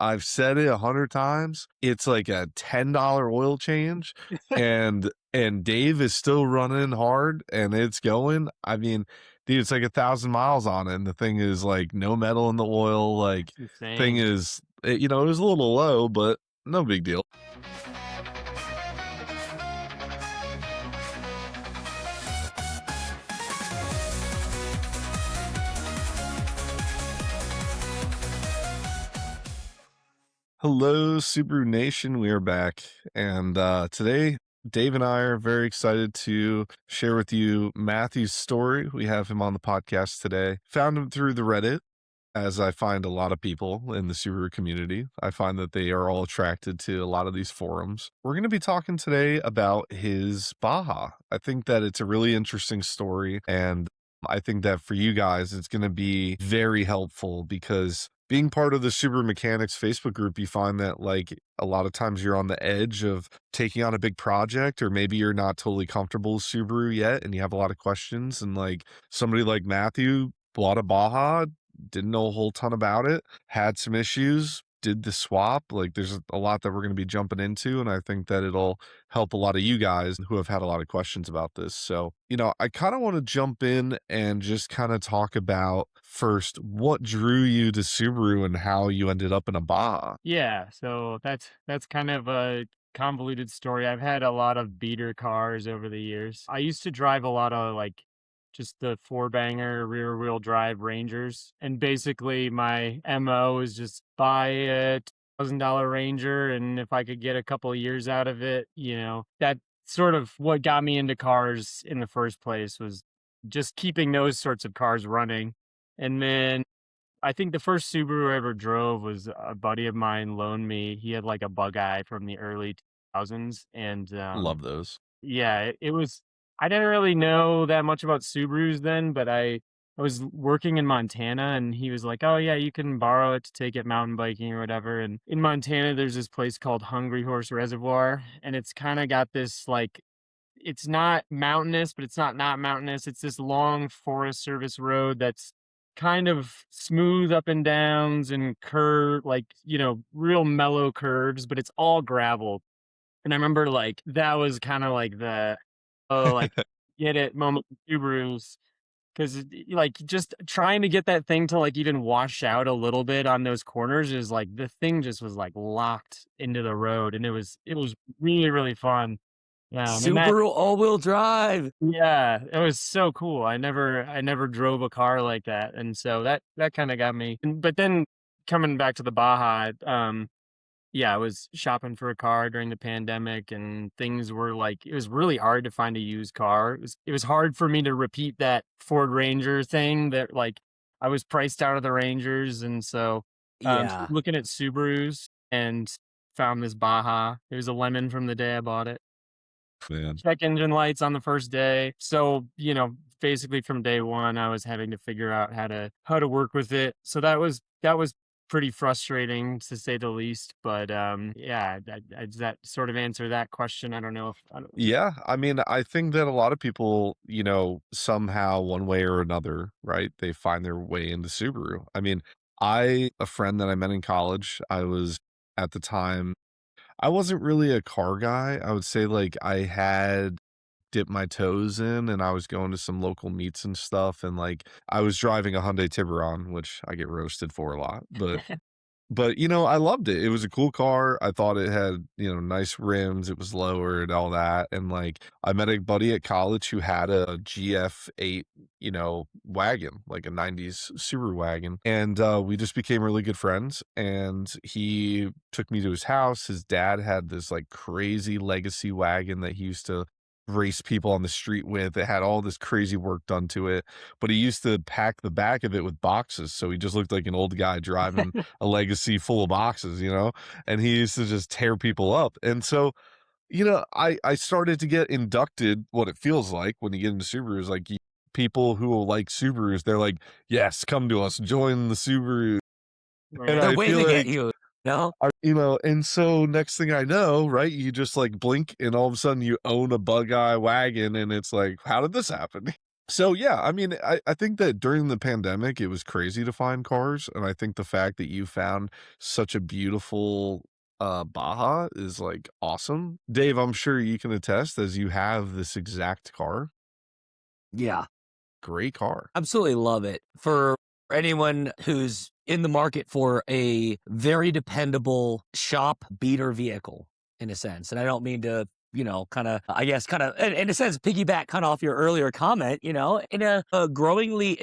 I've said it 100 times. It's like a $10 oil change, and Dave is still running hard, and it's going. I mean, dude, it's like 1,000 miles on it, and the thing is like no metal in the oil. Like, It's thing insane. is, it was a little low, but no big deal. Hello, Subaru Nation. We are back. And today, Dave and I are very excited to share with you Matthew's story. We have him on the podcast today. Found him through the Reddit, as I find a lot of people in the Subaru community. I find that they are all attracted to a lot of these forums. We're going to be talking today about his Baja. I think that it's a really interesting story, and I think that for you guys, it's going to be very helpful because being part of the Subaru Mechanics Facebook group, you find that like a lot of times you're on the edge of taking on a big project, or maybe you're not totally comfortable with Subaru yet and you have a lot of questions. And like somebody like Matthew bought a Baja, didn't know a whole ton about it, had some issues, did the swap. Like there's a lot that we're going to be jumping into, and I think that it'll help a lot of you guys who have had a lot of questions about this. So, I kind of want to jump in and just kind of talk about first what drew you to Subaru and how you ended up in a Baja. Yeah, so that's kind of a convoluted story. I've had a lot of beater cars over the years. I used to drive a lot of like just the four banger rear wheel drive Rangers. And basically my MO is just buy a $1,000 Ranger, and if I could get a couple of years out of it, that sort of what got me into cars in the first place was just keeping those sorts of cars running. And then I think the first Subaru I ever drove was a buddy of mine loaned me. He had like a bug eye from the early 2000s. And Love those. yeah, it was, I didn't really know that much about Subarus then, but I was working in Montana and he was like, oh yeah, you can borrow it to take it mountain biking or whatever. And in Montana, there's this place called Hungry Horse Reservoir. And it's kind of got this like, it's not mountainous, but it's not mountainous. It's this long Forest Service road that's kind of smooth up and downs and curve, like, real mellow curves, but it's all gravel. And I remember like that was kind of like the, oh, like, get it moment with Subarus. Cause like just trying to get that thing to like even wash out a little bit on those corners is like the thing just was like locked into the road, and it was really, really fun. Yeah, and that Subaru all-wheel drive. yeah, it was so cool. I never drove a car like that, and so that kinda got me. But then coming back to the Baja, yeah, I was shopping for a car during the pandemic, and things were like it was really hard to find a used car. It was hard for me to repeat that Ford Ranger thing that, like, I was priced out of the Rangers, and so, Yeah. looking at Subarus and found this Baja. It was a lemon from the day I bought it. Man. Check engine lights on the first day. So, basically from day one, I was having to figure out how to work with it. So that was pretty frustrating to say the least. But yeah, does that sort of answer that question? I don't know if I don't. Yeah, I mean, I think that a lot of people, somehow one way or another, right? They find their way into Subaru. I mean, a friend that I met in college, I was at the time, I wasn't really a car guy. I would say like I had dipped my toes in and I was going to some local meets and stuff. And like I was driving a Hyundai Tiburon, which I get roasted for a lot, but, I loved it. It was a cool car. I thought it had, nice rims. It was lower and all that. And like, I met a buddy at college who had a GF8, wagon, like a 90s Subaru wagon. And we just became really good friends. And he took me to his house. His dad had this like crazy legacy wagon that he used to race people on the street with. It had all this crazy work done to it, but he used to pack the back of it with boxes. So he just looked like an old guy driving a legacy full of boxes, and he used to just tear people up. And so, I started to get inducted. What it feels like when you get into Subarus, like people who will like Subarus, they're like, yes, come to us, join the Subaru. And Right. They're I feel waving at like, you. No? and so next thing I know, right, you just like blink and all of a sudden you own a bug eye wagon, and it's like, how did this happen? So, yeah, I mean, I think that during the pandemic, it was crazy to find cars, and I think the fact that you found such a beautiful, Baja is, like, awesome. Dave, I'm sure you can attest as you have this exact car. Yeah. Great car. Absolutely love it. For anyone who's in the market for a very dependable shop beater vehicle, in a sense, and I don't mean to, I guess, in a sense, piggyback kind of off your earlier comment, in a growingly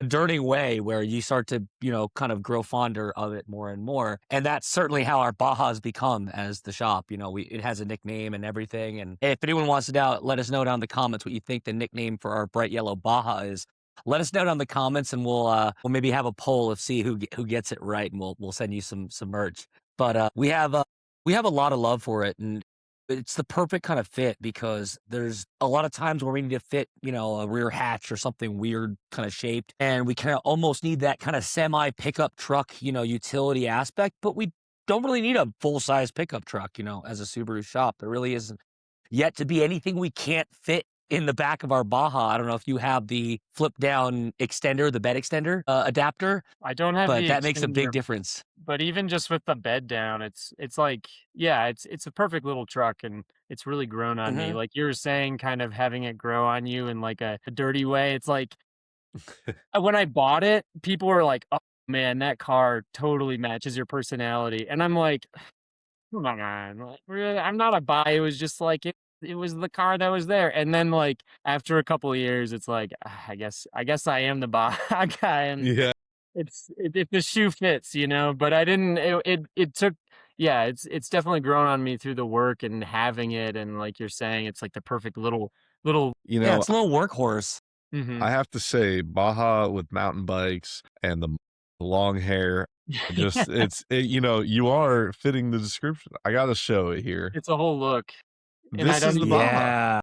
dirting way where you start to, kind of grow fonder of it more and more. And that's certainly how our Baja's become as the shop. It has a nickname and everything. And if anyone wants to let us know down in the comments what you think the nickname for our bright yellow Baja is. Let us know down in the comments, and we'll maybe have a poll of see who gets it right, and we'll send you some merch. But we have a lot of love for it, and it's the perfect kind of fit because there's a lot of times where we need to fit, a rear hatch or something weird kind of shaped, and we kind of almost need that kind of semi pickup truck, utility aspect, but we don't really need a full size pickup truck, as a Subaru shop. There really isn't yet to be anything we can't fit in the back of our Baja. I don't know if you have the flip down extender, the bed extender adapter, I don't have but the that makes a big extender, difference. but even just with the bed down, it's like, yeah, it's a perfect little truck, and it's really grown on me. Hmm. Like you were saying, kind of having it grow on you in like a dirty way. It's like when I bought it, people were like, "Oh man, that car totally matches your personality," and I'm like, come on, like, really? I'm not a buy. It was just like it was the car that was there. And then like after a couple of years, it's like I guess I am the buy guy, and Yeah. if the shoe fits, But I didn't. It took. Yeah, it's definitely grown on me through the work and having it, and like you're saying, it's like the perfect little. You Yeah, know, it's a little workhorse. Hmm. I have to say Baja with mountain bikes and the long hair, just you are fitting the description. I gotta show it here. It's a whole look, and I This don't is the even. Baja. Yeah.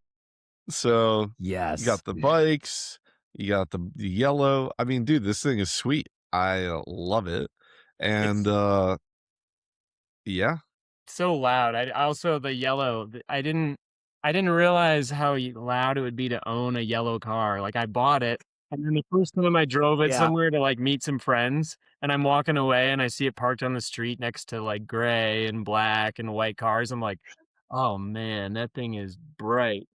So, you Yes. got the bikes, you got the yellow. I mean, dude, this thing is sweet. I love it. And, It's yeah, so loud. I also the yellow. I didn't realize how loud it would be to own a yellow car. Like I bought it, and then the first time I drove it Yeah. somewhere to like meet some friends, and I'm walking away, and I see it parked on the street next to like gray and black and white cars. I'm like, oh man, that thing is bright.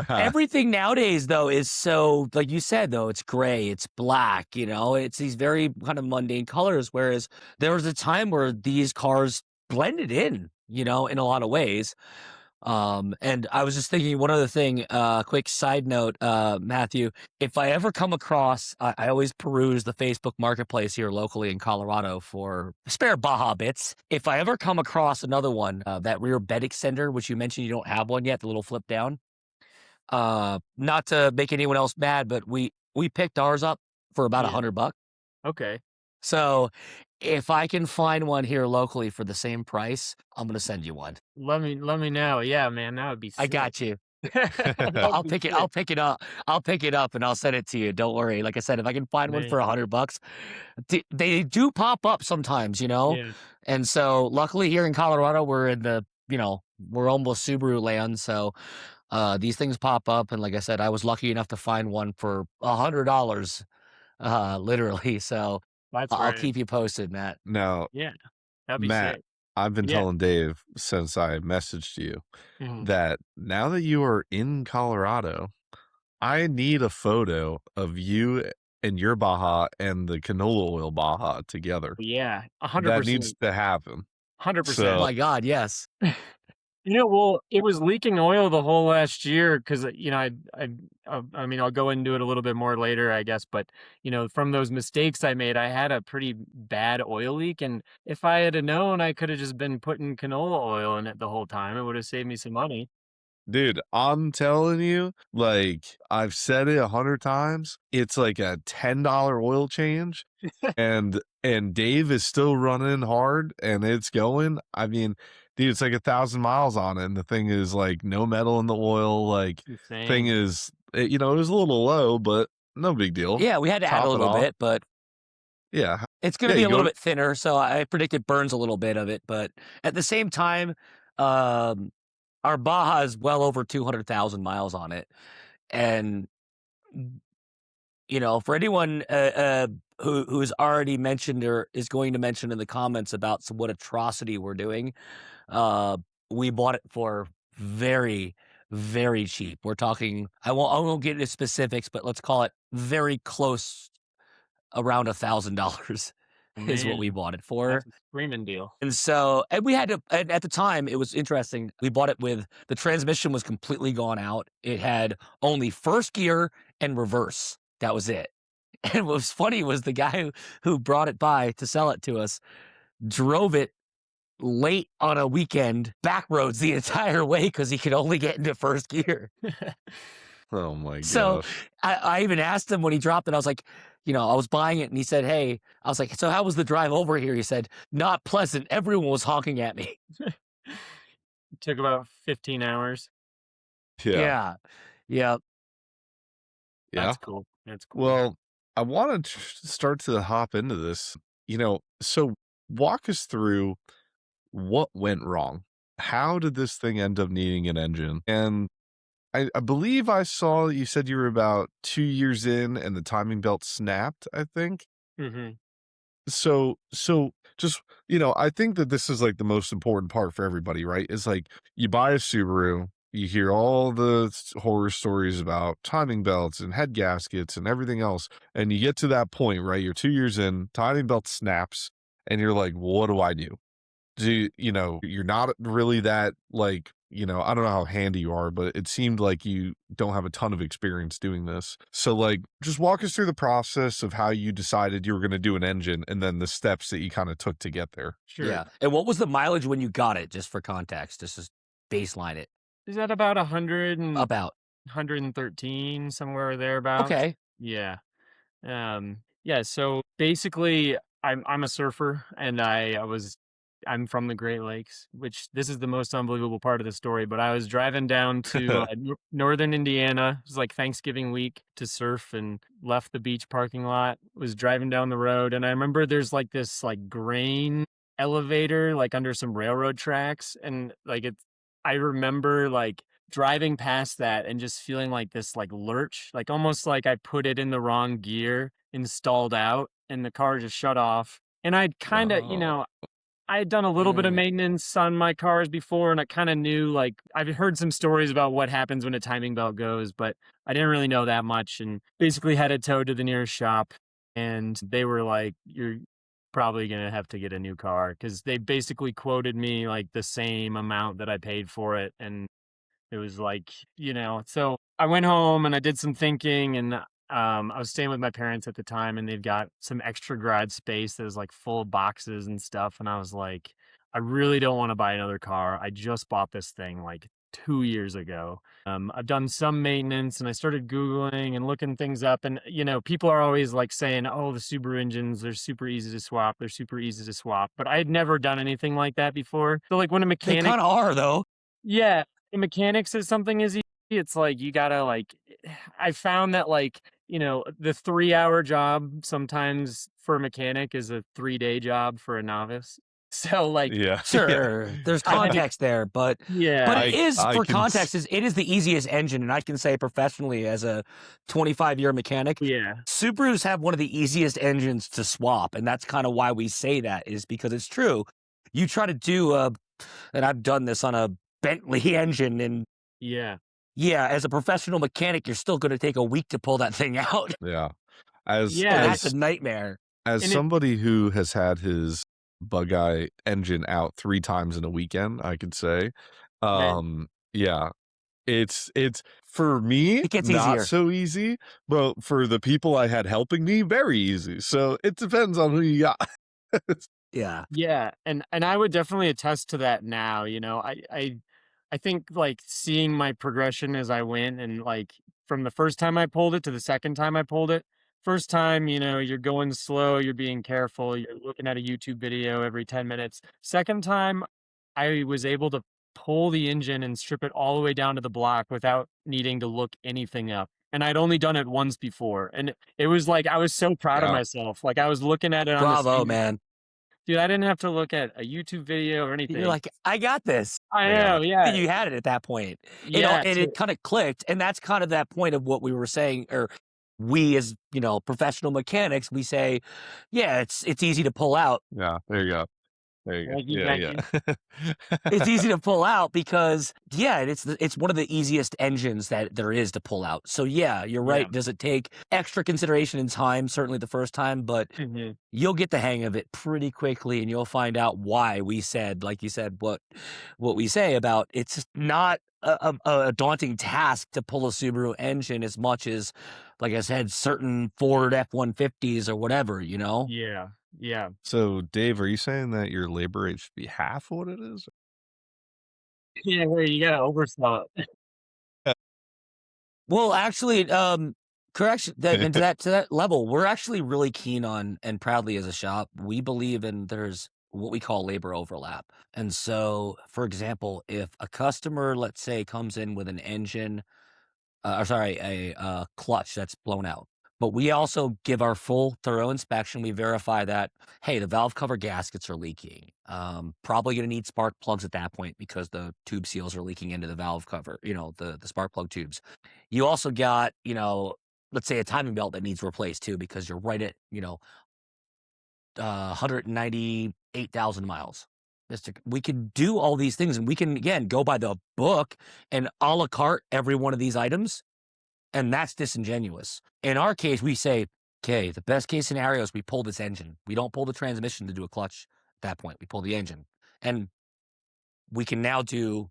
Everything nowadays, though, is so, like you said, though, it's gray, it's black, it's these very kind of mundane colors. Whereas there was a time where these cars blended in a lot of ways. And I was just thinking one other thing, quick side note, Matthew, if I ever come across, I always peruse the Facebook marketplace here locally in Colorado for spare Baja bits. If I ever come across another one, that rear bed extender, which you mentioned you don't have one yet, the little flip down, not to make anyone else mad, but we picked ours up for about Yeah. $100. Okay. So if I can find one here locally for the same price, I'm gonna send you one. Let me know. Yeah, man, that would be I sick. got you. That would I'll be pick it. sick. I'll pick it up. I'll pick it up and I'll send it to you. Don't worry. Like I said, if I can find one for Thank you. $100, they do pop up sometimes. Yeah. And so luckily here in Colorado, we're in we're almost Subaru land. So these things pop up. And like I said, I was lucky enough to find one for $100, literally. So That's I'll right. keep you posted, Matt. now, Yeah, that'd be Matt, sick. I've been Yeah. telling Dave since I messaged you Mhm. that now that you are in Colorado, I need a photo of you and your Baja and the canola oil Baja together. Yeah, That needs 100%. to happen. 100%. So, My God, yes. Well, it was leaking oil the whole last year because, I mean, I'll go into it a little bit more later, I guess, but, from those mistakes I made, I had a pretty bad oil leak, and if I had known, I could have just been putting canola oil in it the whole time. It would have saved me some money. dude, I'm telling you, like, I've said it 100 times, it's like a $10 oil change, and Dave is still running hard, and it's going. I mean, dude, it's like 1,000 miles on it, and the thing is, like, no metal in the oil, like, It's thing insane. is it was a little low, but no big deal. Yeah, we had to add a Top it little off. bit, but Yeah. it's gonna Yeah, be you a little go bit thinner, so I predict it burns a little bit of it, but at the same time, um, our Baja is well over 200,000 miles on it, and you know, for anyone who's already mentioned or is going to mention in the comments about what atrocity we're doing, uh, we bought it for very, very cheap. We're talking. I won't get into specifics, but let's call it very close, around $1,000 is what we Man, bought it for. that's a screaming deal. And so, and we had to, and at the time, it was interesting. We bought it with the transmission was completely gone out. It had only first gear and reverse. That was it. And what was funny was the guy who brought it by to sell it to us drove it late on a weekend back roads the entire way because he could only get into first gear. Oh my So gosh. I even asked him when he dropped it, I was like, you know, I was buying it and he said, hey, I was like, so how was the drive over here? He said, not pleasant. Everyone was honking at me. Took about 15 hours. Yeah. Yeah. Yeah. Yeah. That's cool. That's cool. Well, I want to start to hop into this. So walk us through what went wrong. How did this thing end up needing an engine? And I believe I saw you said you were about 2 years in and the timing belt snapped, I think. Mhm. So just, I think that this is like the most important part for everybody, right? Is like you buy a Subaru, you hear all the horror stories about timing belts and head gaskets and everything else. And you get to that point, right? You're 2 years in, timing belt snaps, and you're like, well, what do I do? You're not really that like, I don't know how handy you are, but it seemed like you don't have a ton of experience doing this. So like just walk us through the process of how you decided you were going to do an engine and then the steps that you kind of took to get there. Sure. Yeah. And what was the mileage when you got it? Just for context, just to baseline it Is that about 100 and about. 113, somewhere thereabouts? Okay. Yeah. Yeah, so basically I'm a surfer and I'm from the Great Lakes, which this is the most unbelievable part of the story, but I was driving down to northern Indiana. It was like Thanksgiving week to surf and left the beach parking lot, was driving down the road, and I remember there's like this like grain elevator like under some railroad tracks, and like I remember like driving past that and just feeling like this like lurch, like almost like I put it in the wrong gear and stalled out and the car just shut off. And I'd kind of, Oh, I had done a little bit of Mm. maintenance on my cars before and I kind of knew like I've heard some stories about what happens when a timing belt goes, but I didn't really know that much and basically had it towed to the nearest shop and they were like, you're probably going to have to get a new car because they basically quoted me like the same amount that I paid for it and it was like, so I went home and I did some thinking and I was staying with my parents at the time and they've got some extra garage space that was like full of boxes and stuff. And I was like, I really don't want to buy another car. I just bought this thing like 2 years ago. I've done some maintenance and I started Googling and looking things up. And, people are always like saying, oh, the Subaru engines, they're super easy to swap. They're super easy to swap. But I had never done anything like that before. So, like, when a They mechanic kind of are though. yeah, the mechanics is something is easy. It's like you gotta like I found that like, the 3-hour job sometimes for a mechanic is a 3-day job for a novice. So like yeah. Yeah. Sure, there's I had to context there, but yeah, it is I for can, context. It is the easiest engine, and I can say professionally as a 25-year mechanic, yeah, Subarus have one of the easiest engines to swap, and that's kind of why we say that is because it's true. You try to do and I've done this on a Bentley engine, and yeah. yeah, as a professional mechanic, you're still going to take a week to pull that thing out. yeah. As, So Yeah, that's a as, nightmare. as and it somebody who has had his bug eye engine out 3 times in a weekend, I could say, that yeah, it's for me, It gets not easier. so easy, but for the people I had helping me, very easy. So it depends on who you got. Yeah. Yeah, and I would definitely attest to that now, I think, like, seeing my progression as I went and, like, from the first time I pulled it to the second time I pulled it, first time, you're going slow, you're being careful, you're looking at a YouTube video every 10 minutes. Second time, I was able to pull the engine and strip it all the way down to the block without needing to look anything up, and I'd only done it once before, and it was like, I was so proud of Yeah. myself, like, I was looking at it on the Bravo, same man. dude, I didn't have to look at a YouTube video or You're anything. like, I got this. I I got know, it. yeah. You had it at that point. Yeah, And to it kind of clicked, and that's kind of that point of what we were saying, or we as, professional mechanics, we say, yeah, it's easy to pull out. Yeah, there you go. There you go. thank you, Yeah, thank you. yeah. It's easy to pull out because, yeah, it's one of the easiest engines that there is to pull out. So yeah, you're Yeah. right. Does it take extra consideration and time? Certainly the first time, but Mhm. you'll get the hang of it pretty quickly, and you'll find out why we said, like you said, what we say about it's just not a daunting task to pull a Subaru engine as much as, like I said, certain Ford F-150s or whatever, Yeah, yeah. So, Dave, are you saying that your labor rate should be half of what it is? Yeah, where you gotta oversell it. Well, actually, correction that and to that level, we're actually really keen on, and proudly as a shop, we believe in there's what we call labor overlap. And so, for example, if a customer, let's say, comes in with an engine, or sorry, a clutch that's blown out. But we also give our full thorough inspection. We verify that, hey, the valve cover gaskets are leaking. Probably going to need spark plugs at that point because the tube seals are leaking into the valve cover, the spark plug tubes. You also got, let's say a timing belt that needs replaced too, because you're right at, 198,000 miles. We can do all these things, and we can, again, go by the book and a la carte every one of these items, and that's disingenuous. In our case, we say, okay, the best case scenario is we pull this engine. We don't pull the transmission to do a clutch at that point. We pull the engine. And we can now do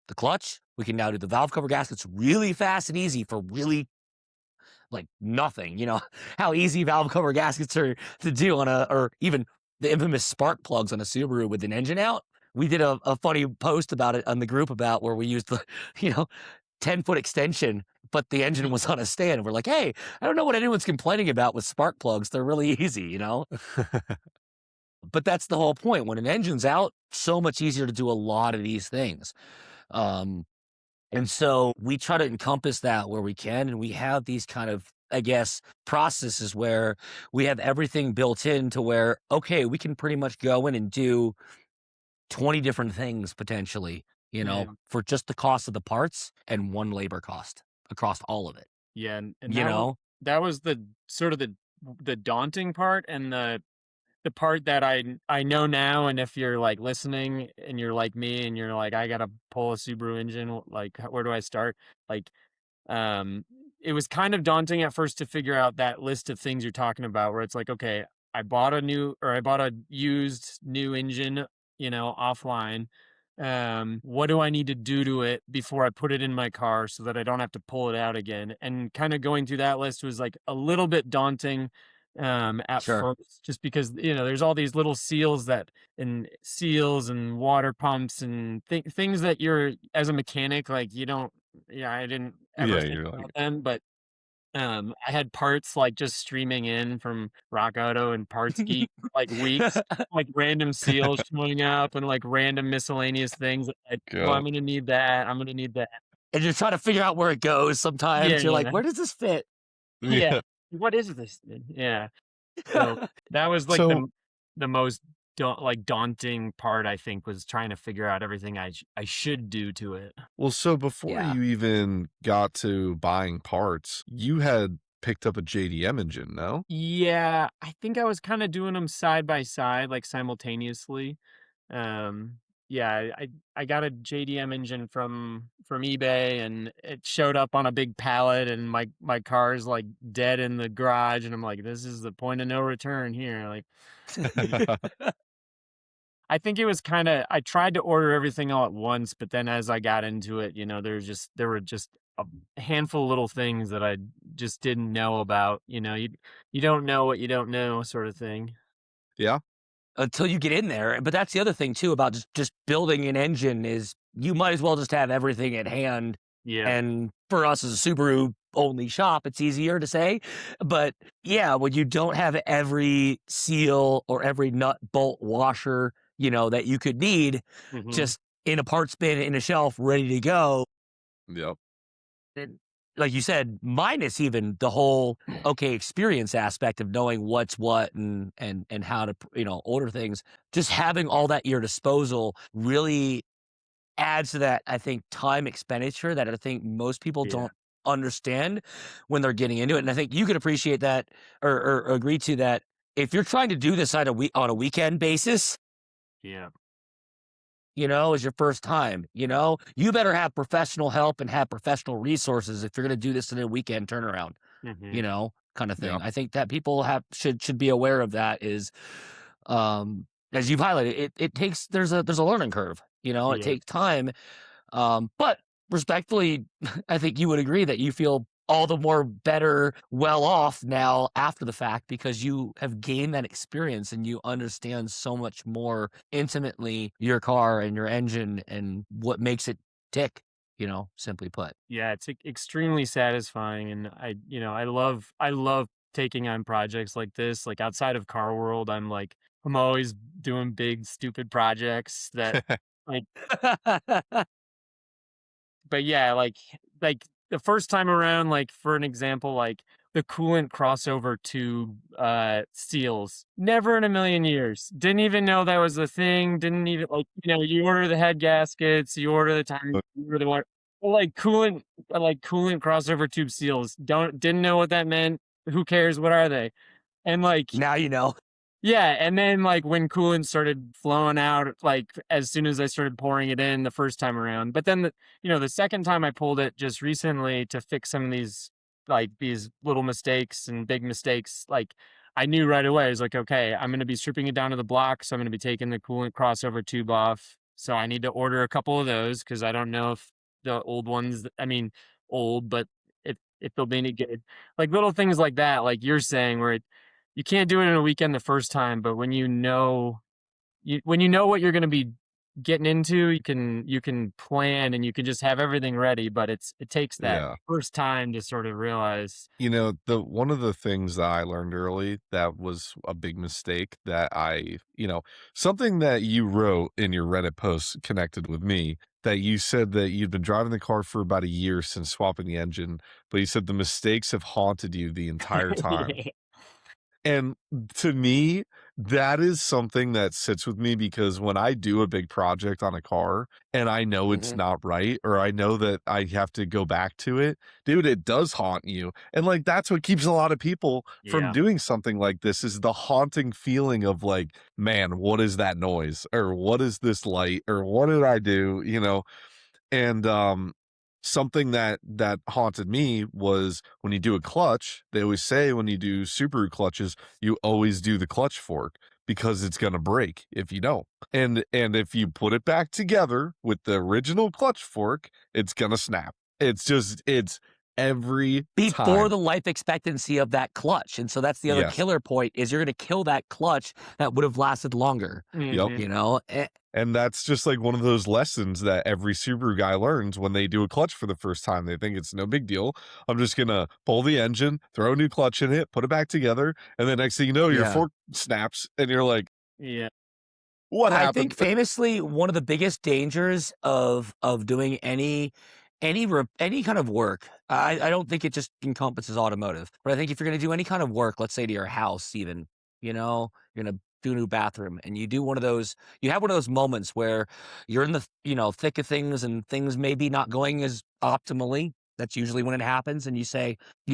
the clutch. We can now do the valve cover gaskets really fast and easy for really like nothing. You know how easy valve cover gaskets are to do or even the infamous spark plugs on a Subaru with an engine out. We did a funny post about it on the group about where we used the, you know, 10-foot extension, but the engine was on a stand. We're like, hey, I don't know what anyone's complaining about with spark plugs. They're really easy. But that's the whole point. When an engine's out, so much easier to do a lot of these things. Um, and so we try to encompass that where we can. And we have these kind of, I guess, processes where we have everything built in to where, okay, we can pretty much go in and do 20 different things potentially, Yeah. for just the cost of the parts and one labor cost across all of it, Yeah, and you know? that was the sort of the daunting part and the part that I know now, and if you're, like, listening and you're like me and you're like, "I gotta pull a Subaru engine, like, where do I start?" Like, um, it was kind of daunting at first to figure out that list of things you're talking about where it's like, "Okay, I bought a used new engine, offline. What do I need to do to it before I put it in my car so that I don't have to pull it out again?" And kinda going through that list was, like, a little bit daunting, at Sure. first, just because, there's all these little seals and water pumps and things that you're as a mechanic, like, you don't yeah, I didn't ever Yeah, think you're about like them, but, I had parts, like, just streaming in from Rock Auto and Parts Geek for, like, weeks, like, random seals showing up and, like, random miscellaneous things, like, "Oh, I'm God. gonna need that, I'm gonna need that." And you're trying to figure out where it goes Yeah, sometimes. You're like, yeah. where does this fit? Yeah. Yeah. "What is this thing?" Yeah. So, that was, like, So the most daunting part, I think, was trying to figure out everything I should do to it. so before Yeah. you even got to buying parts, you had picked up a JDM engine, no? Yeah, I think I was kinda doing them side by side, like, simultaneously. Um, yeah, I got a JDM engine from eBay, and it showed up on a big pallet, and my car's, like, dead in the garage, and I'm like, "This is the point of no return here," like, I think it was kinda I tried to order everything all at once, but then as I got into it, there were just a handful of little things that I just didn't know about, you don't know what you don't know sort of thing. Yeah. Until you get in there. But that's the other thing too about just building an engine is you might as well just have everything at hand. Yeah. And for us as a Subaru only shop, it's easier to say. But yeah, when you don't have every seal or every nut, bolt, washer, that you could need Mhm. just in a parts bin in a shelf ready to go, Yep. and like you said, minus even the whole experience aspect of knowing what's what and how to order things. Just having all that at your disposal really adds to that, I think, time expenditure that I think most people Yeah. don't understand when they're getting into it. And I think you could appreciate that or agree to that if you're trying to do this on a weekend basis, Yeah. as your first time, you better have professional help and have professional resources if you're going to do this in a weekend turnaround, Hmm. kind of Yeah. thing. I think that people should be aware of that is, as you've highlighted, it takes, there's a learning curve, it Yeah. takes time. But respectfully, I think you would agree that you feel all the more better, well off now after the fact because you have gained that experience and you understand so much more intimately your car and your engine and what makes it tick, simply put. Yeah, it's extremely satisfying, and I love taking on projects like this. Like outside of car world, I'm always doing big stupid projects that like but yeah, like the first time around, like for an example, like the coolant crossover tube seals. Never in a million years. Didn't even know that was a thing. Didn't even you order the head gaskets, you order the tires, you order the water. Well, like coolant crossover tube seals. Didn't know what that meant. Who cares? What are they? And like Now you know. yeah, and then, like, when coolant started flowing out, like, as soon as I started pouring it in the first time around, but then the second time I pulled it just recently to fix some of these little mistakes and big mistakes, like, I knew right away, I was like, "Okay, I'm gonna be stripping it down to the block, so I'm gonna be taking the coolant crossover tube off, so I need to order a couple of those because I don't know if the old ones I mean, old, but if they'll be any good." Like, little things like that, like you're saying, where you can't do it in a weekend the first time, but when you know what you're gonna be getting into, you can plan and you can just have everything ready, but it takes that Yeah. first time to sort of realize. The one of the things that I learned early that was a big mistake that something that you wrote in your Reddit post connected with me that you said that you'd been driving the car for about a year since swapping the engine, but you said the mistakes have haunted you the entire time. Yeah. And to me, that is something that sits with me because when I do a big project on a car and I know it's Hmm. not right, or I know that I have to go back to it, dude, it does haunt you. And like that's what keeps a lot of people from Yeah. doing something like this is the haunting feeling of like, man, what is that noise? Or what is this light? Or what did I do? And something that haunted me was when you do a clutch, they always say when you do Subaru clutches, you always do the clutch fork because it's going to break if you don't. And if you put it back together with the original clutch fork, it's going to snap. It's every Before time. the life expectancy of that clutch. And so that's the other Yes. killer point is you're going to kill that clutch that would have lasted longer, Yep. Mhm. Eh, And that's just like one of those lessons that every Subaru guy learns when they do a clutch for the first time. They think it's no big deal. I'm just gonna pull the engine, throw a new clutch in it, put it back together, and then next thing you know, your yeah. fork snaps, and you're like, Yeah. "What I think happened?" famously one of the biggest dangers of doing any kind of work. I don't think it just encompasses automotive, but I think if you're going to do any kind of work, let's say to your house, even you're going to do a new bathroom, and you have one of those moments where you're in the thick of things, and things maybe not going as optimally. That's usually when it happens, and you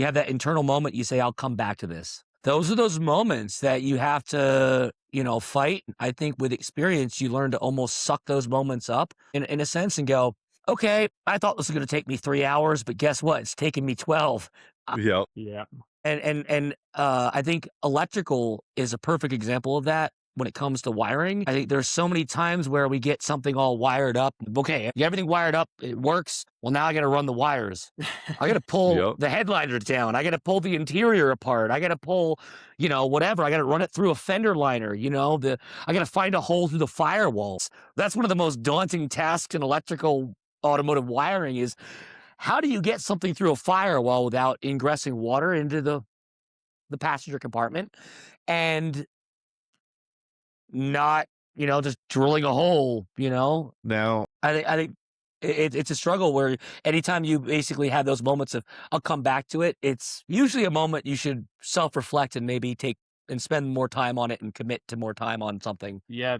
have that internal moment. You say, "I'll come back to this." Those are those moments that you have to, fight. I think with experience, you learn to almost suck those moments up in a sense and go, okay, I thought this was going to take me 3 hours, but guess what? It's taken me 12. Yep. Yeah. And I think electrical is a perfect example of that when it comes to wiring. I think there's so many times where we get something all wired up. Okay, you everything wired up, it works. Well, now I got to run the wires. I got to pull Yep. the headliner down. I got to pull the interior apart. I got to pull, whatever. I got to run it through a fender liner. I got to find a hole through the firewalls. That's one of the most daunting tasks in electrical automotive wiring is how do you get something through a firewall without ingressing water into the passenger compartment and not, just drilling a hole, Now I think it's a struggle where anytime you basically have those moments of I'll come back to it, it's usually a moment you should self-reflect and maybe take and spend more time on it and commit to more time on something. Yeah.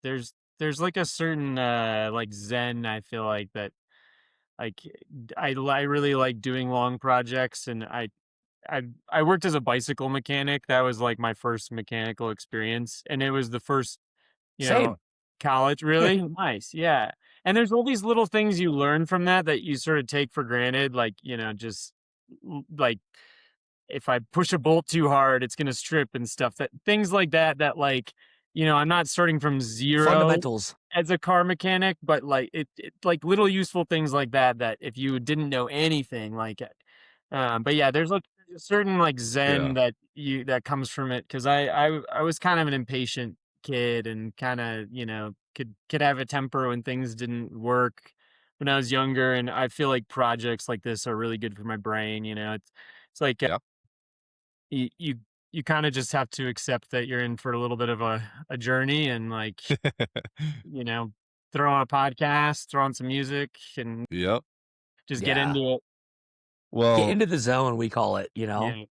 There's there's like a certain like zen I feel like that like I really like doing long projects, and I worked as a bicycle mechanic. That was like my first mechanical experience, and it was the first, you know, Same. college. Really? Nice. Yeah. And there's all these little things you learn from that that you sort of take for granted, like, just like if I push a bolt too hard, it's gonna strip and stuff. That things like that that like, I'm not starting from zero Fundamentals. as a car mechanic, but like it like little useful things like that that if you didn't know anything, like but yeah, there's like a certain like zen Yeah. that comes from it because I was kind of an impatient kid and kind of could have a temper when things didn't work when I was younger, and I feel like projects like this are really good for my brain. It's like Yeah. you kind of just have to accept that you're in for a little bit of a journey, and like you know throw on a podcast, throw on some music, and Yep. just get Yeah. into it. Get Well, into the zone, we call it, you know? Yeah.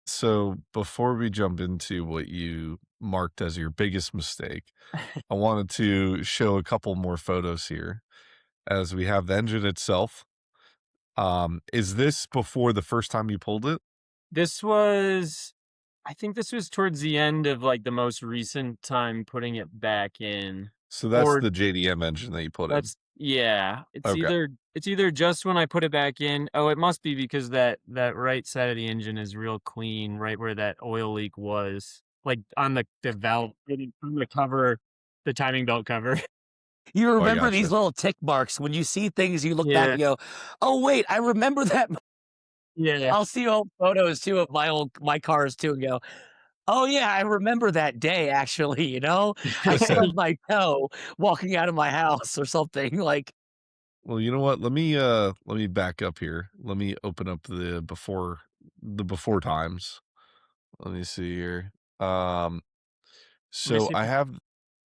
so before we jump into what you marked as your biggest mistake, I wanted to show a couple more photos here as we have the engine itself. Is this before the first time you pulled it? This was I think this was towards the end of, like, the most recent time putting it back in, So that's or the JDM engine that you put in. that's yeah, Okay. it's either just when I put it back in. Oh, it must be because that right side of the engine is real clean, right where that oil leak was, like, on the valve on the cover, the timing belt cover. You Oh, I remember these gotcha. little tick marks when you see things, you look back Yeah, and go, "Oh, wait, I remember that." yeah. I'll see old photos too of my cars too and go, "Oh, yeah, I remember that day actually, you know? I stubbed my toe walking out of my house or something." Like, Well, you know what? Let me back up here. Let me open up the before times. Let me see here. Um, Let me so see if I can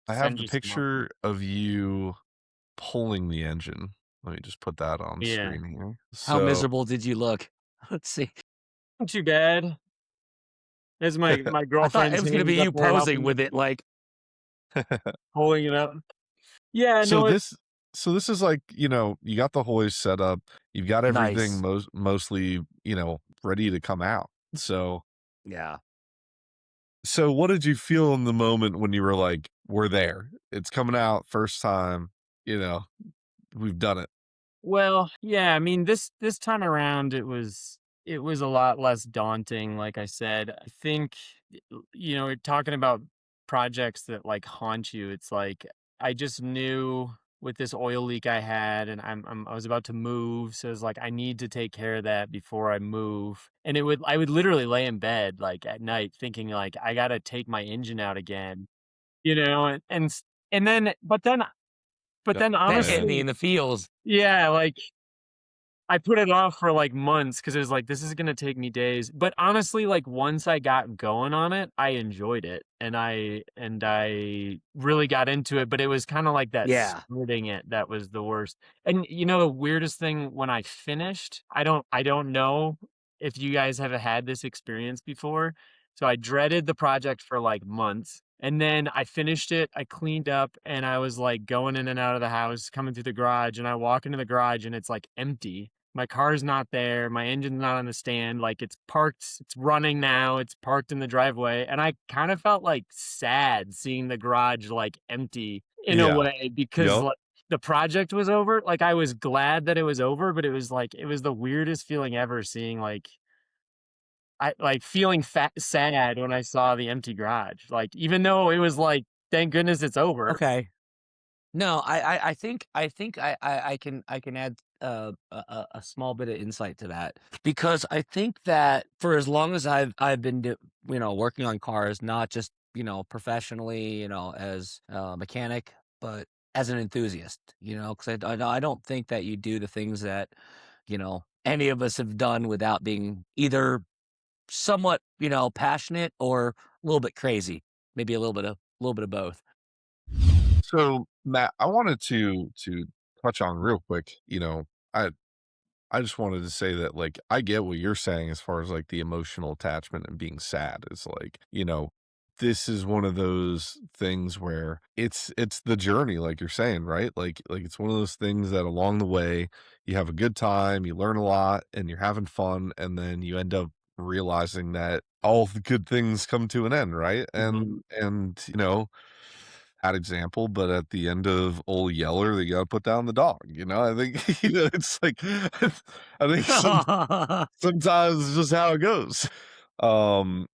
I have send the you some more. picture of you pulling the engine. Let me just put that on Yeah. screen here. how So miserable did you look? Let's see. Not too bad. There's my I thought it girlfriend's was gonna be hands up you there posing helping me, with it, like, pulling it up. Yeah, so no, it this so this is like, you got the hoist set up, you've got everything nice. mostly, ready to come out. Yeah. So what did you feel in the moment when you were like, "We're there. It's coming out first time, you know, we've done it." well, yeah, I mean, this time around, it was a lot less daunting, like I said. I think, talking about projects that, like, haunt you, it's like, I just knew with this oil leak I had, and I was about to move, so it's like, I need to take care of that before I move, and I would literally lay in bed, like, at night thinking, like, "I gotta take my engine out again," and then Yep. Then hit me honestly, in the feels. yeah, like I put it off for, like, months because it was like, "This is gonna take me days," but honestly, like, once I got going on it, I enjoyed it, and I really got into it, but it was kinda like that Yeah. starting it that was the worst, and, the weirdest thing when I finished, I don't know if you guys have had this experience before, so I dreaded the project for, like, months, and then I finished it, I cleaned up, and I was, like, going in and out of the house, coming through the garage, and I walk into the garage, and it's, like, empty. My car's not there, my engine's not on the stand, like, it's parked, it's running now, it's parked in the driveway, and I kind of felt, like, sad seeing the garage, like, empty in a Yeah. way because, Yep. like, the project was over. Like, I was glad that it was over, but it was, like, it was the weirdest feeling ever seeing, like, feeling sad when I saw the empty garage, like, even though it was like, "Thank goodness it's over." Okay. No, I think I can add a small bit of insight to that because I think that for as long as I've been working on cars, not just professionally, as a mechanic, but as an enthusiast, because I don't think that you do the things that any of us have done without being either somewhat passionate or a little bit crazy, maybe a little bit of both. So, Matt, I wanted to touch on real quick, I just wanted to say that, like, I get what you're saying as far as, like, the emotional attachment and being sad. It's like, this is one of those things where it's the journey, like you're saying, right? Like it's one of those things that along the way you have a good time, you learn a lot, and you're having fun, and then you end up realizing that all the good things come to an end, right? Mhm. And bad example, but at the end of Old Yeller, they gotta put down the dog, I think, it's like, I think sometimes it's just how it goes. Um,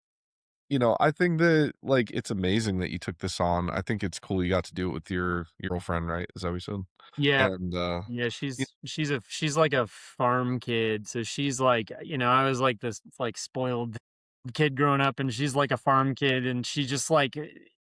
I think that, like, it's amazing that you took this on. I think it's cool you got to do it with your girlfriend, right? Is that what you said? Yeah. And, Yeah, y she's like a farm kid, so she's like, I was like this like spoiled kid growing up, and she's like a farm kid, and she just like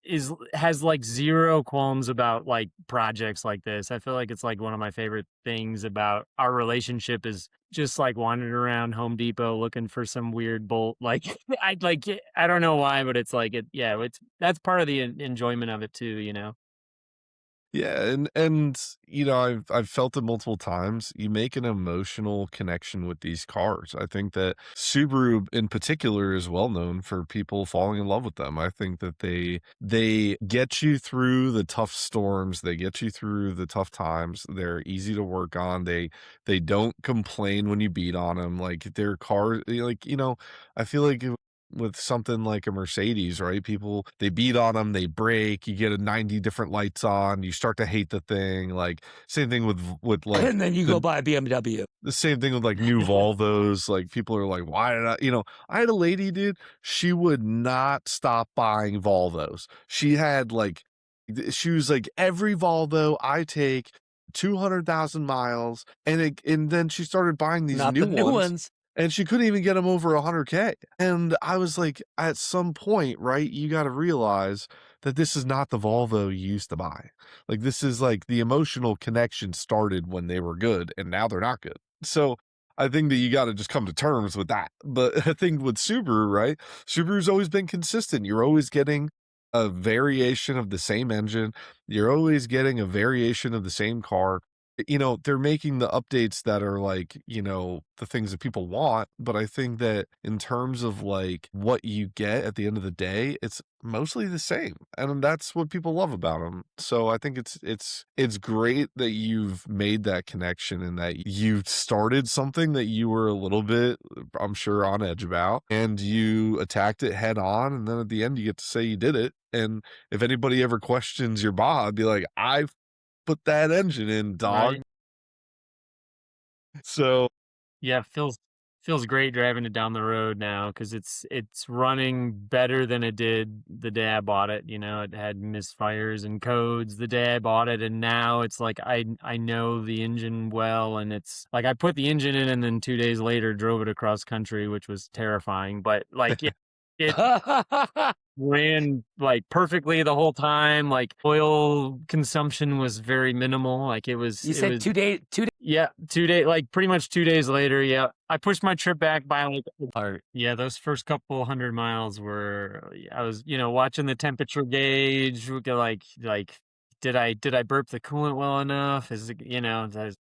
is has like zero qualms about like projects like this. I feel like it's like one of my favorite things about our relationship is just like wandering around Home Depot looking for some weird bolt. Like I don't know why, but it's like it's that's part of the enjoyment of it too. Yeah, and I've felt it multiple times. You make an emotional connection with these cars. I think that Subaru in particular is well known for people falling in love with them. I think that they get you through the tough storms, they get you through the tough times. They're easy to work on. They don't complain when you beat on them. Like their car, I feel like with something like a Mercedes, right? People they beat on them, they break, you get a 90 different lights on, you start to hate the thing. Like same thing with like And then you go the buy a BMW. the same thing with like new Volvos. Like people are like, why did I had a lady, dude, she would not stop buying Volvos. She was like, every Volvo I take 200,000 miles, and then she started buying these Not the new new ones, ones. and she couldn't even get them over 100K. And I was like, at some point, right, you got to realize that this is not the Volvo you used to buy. Like this is like the emotional connection started when they were good, and now they're not good. So I think that you got to just come to terms with that. But I think with Subaru, right? Subaru's always been consistent. You're always getting a variation of the same engine. You're always getting a variation of the same car. They're making the updates that are like, the things that people want. But I think that in terms of like what you get at the end of the day, it's mostly the same. And that's what people love about them. So I think it's great that you've made that connection and that you started something that you were a little bit, I'm sure, on edge about, and you attacked it head on. And then at the end, you get to say you did it. And if anybody ever questions your Baja, I'd be like, I put that engine in, dog. Right. So, Yeah, feels great driving it down the road now because it's running better than it did the day I bought it. It had misfires and codes the day I bought it, and now it's like I know the engine well, and it's like I put the engine in, and then 2 days later drove it across country, which was terrifying. But like it ran like perfectly the whole time. Like oil consumption was very minimal. Like You it said was 2 days, 2 days yeah, 2 day like, pretty much 2 days later, yeah. I pushed my trip back by, like apart. yeah, those first couple 100 miles were I was, watching the temperature gauge, we go did I burp the coolant well enough? Is it there's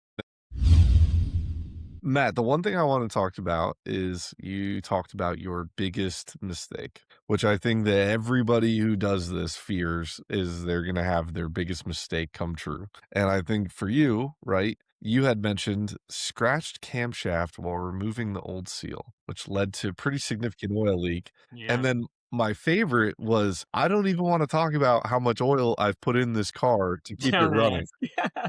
Matt, the one thing I want to talk about is you talked about your biggest mistake, which I think that everybody who does this fears is they're going to have their biggest mistake come true. And I think for you, right, you had mentioned scratched camshaft while removing the old seal, which led to a pretty significant oil leak. And yeah. then my favorite was I don't even want to talk about how much oil I've put in this car to keep it Don't running. ask. Yeah.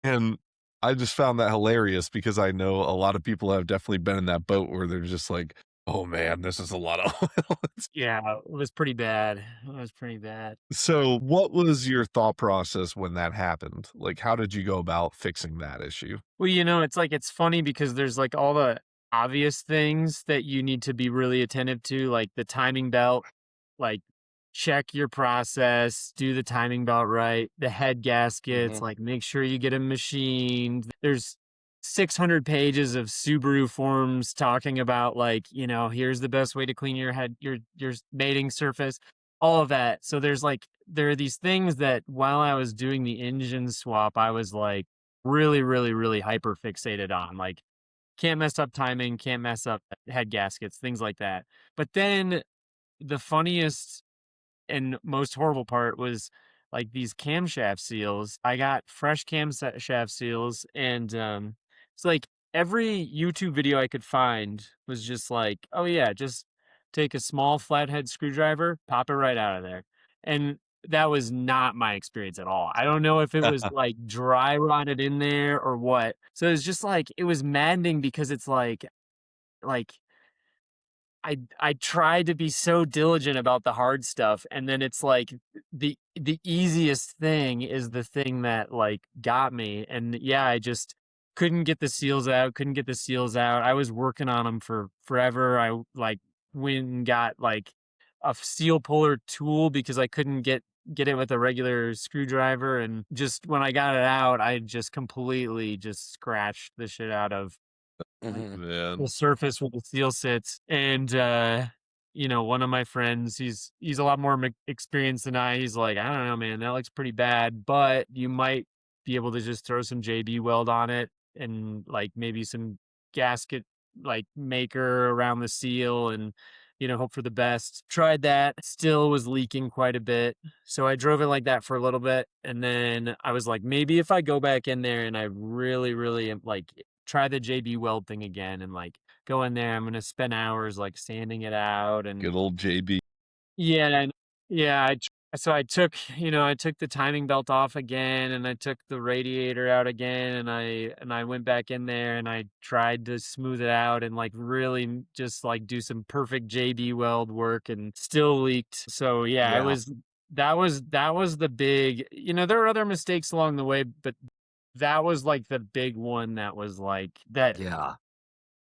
And I just found that hilarious because I know a lot of people have definitely been in that boat where they're just like, "Oh, man, this is a lot of oil." Yeah, it was pretty bad. It was pretty bad. So, what was your thought process when that happened? Like, how did you go about fixing that issue? Well, it's like it's funny because there's like all the obvious things that you need to be really attentive to, like the timing belt, like check your process, do the timing belt right, the head gaskets, Mhm. like make sure you get them machined. There's 600 pages of Subaru forms talking about like, here's the best way to clean your head, your mating surface, all of that. So there are these things that while I was doing the engine swap, I was like really, really, really hyper fixated on. Like can't mess up timing, can't mess up head gaskets, things like that. But then the funniest and most horrible part was like these camshaft seals. I got fresh camshaft seals, and it's like every YouTube video I could find was just like, oh yeah, just take a small flathead screwdriver, pop it right out of there. And that was not my experience at all. I don't know if it was like dry rotted in there or what. So it's just like it was maddening because it's like I tried to be so diligent about the hard stuff, and then it's like the easiest thing is the thing that like got me. And yeah, I just couldn't get the seals out, couldn't get the seals out. I was working on them for forever. I like went and got like a seal puller tool because I couldn't get it with a regular screwdriver, and just when I got it out, I just completely just scratched the shit out of like Mhm. the Man. surface where the seal sits. And you know, one of my friends, he's a lot more experienced than I. He's like, I don't know, man, that looks pretty bad, but you might be able to just throw some JB weld on it and like maybe some gasket like maker around the seal, and you know, hope for the best. Tried that, still was leaking quite a bit. So I drove it like that for a little bit, and then I was like, maybe if I go back in there and I really, really am like try the JB Weld thing again and like go in there. I'm gonna spend hours like sanding it out. And Good old JB. yeah, and yeah, so I took, you know, I took the timing belt off again, and I took the radiator out again, and I went back in there and I tried to smooth it out and like really just like do some perfect JB Weld work, and still leaked. So yeah, it Yeah. was that was the big, you know, there were other mistakes along the way, but that was like the big one that was like that. Yeah.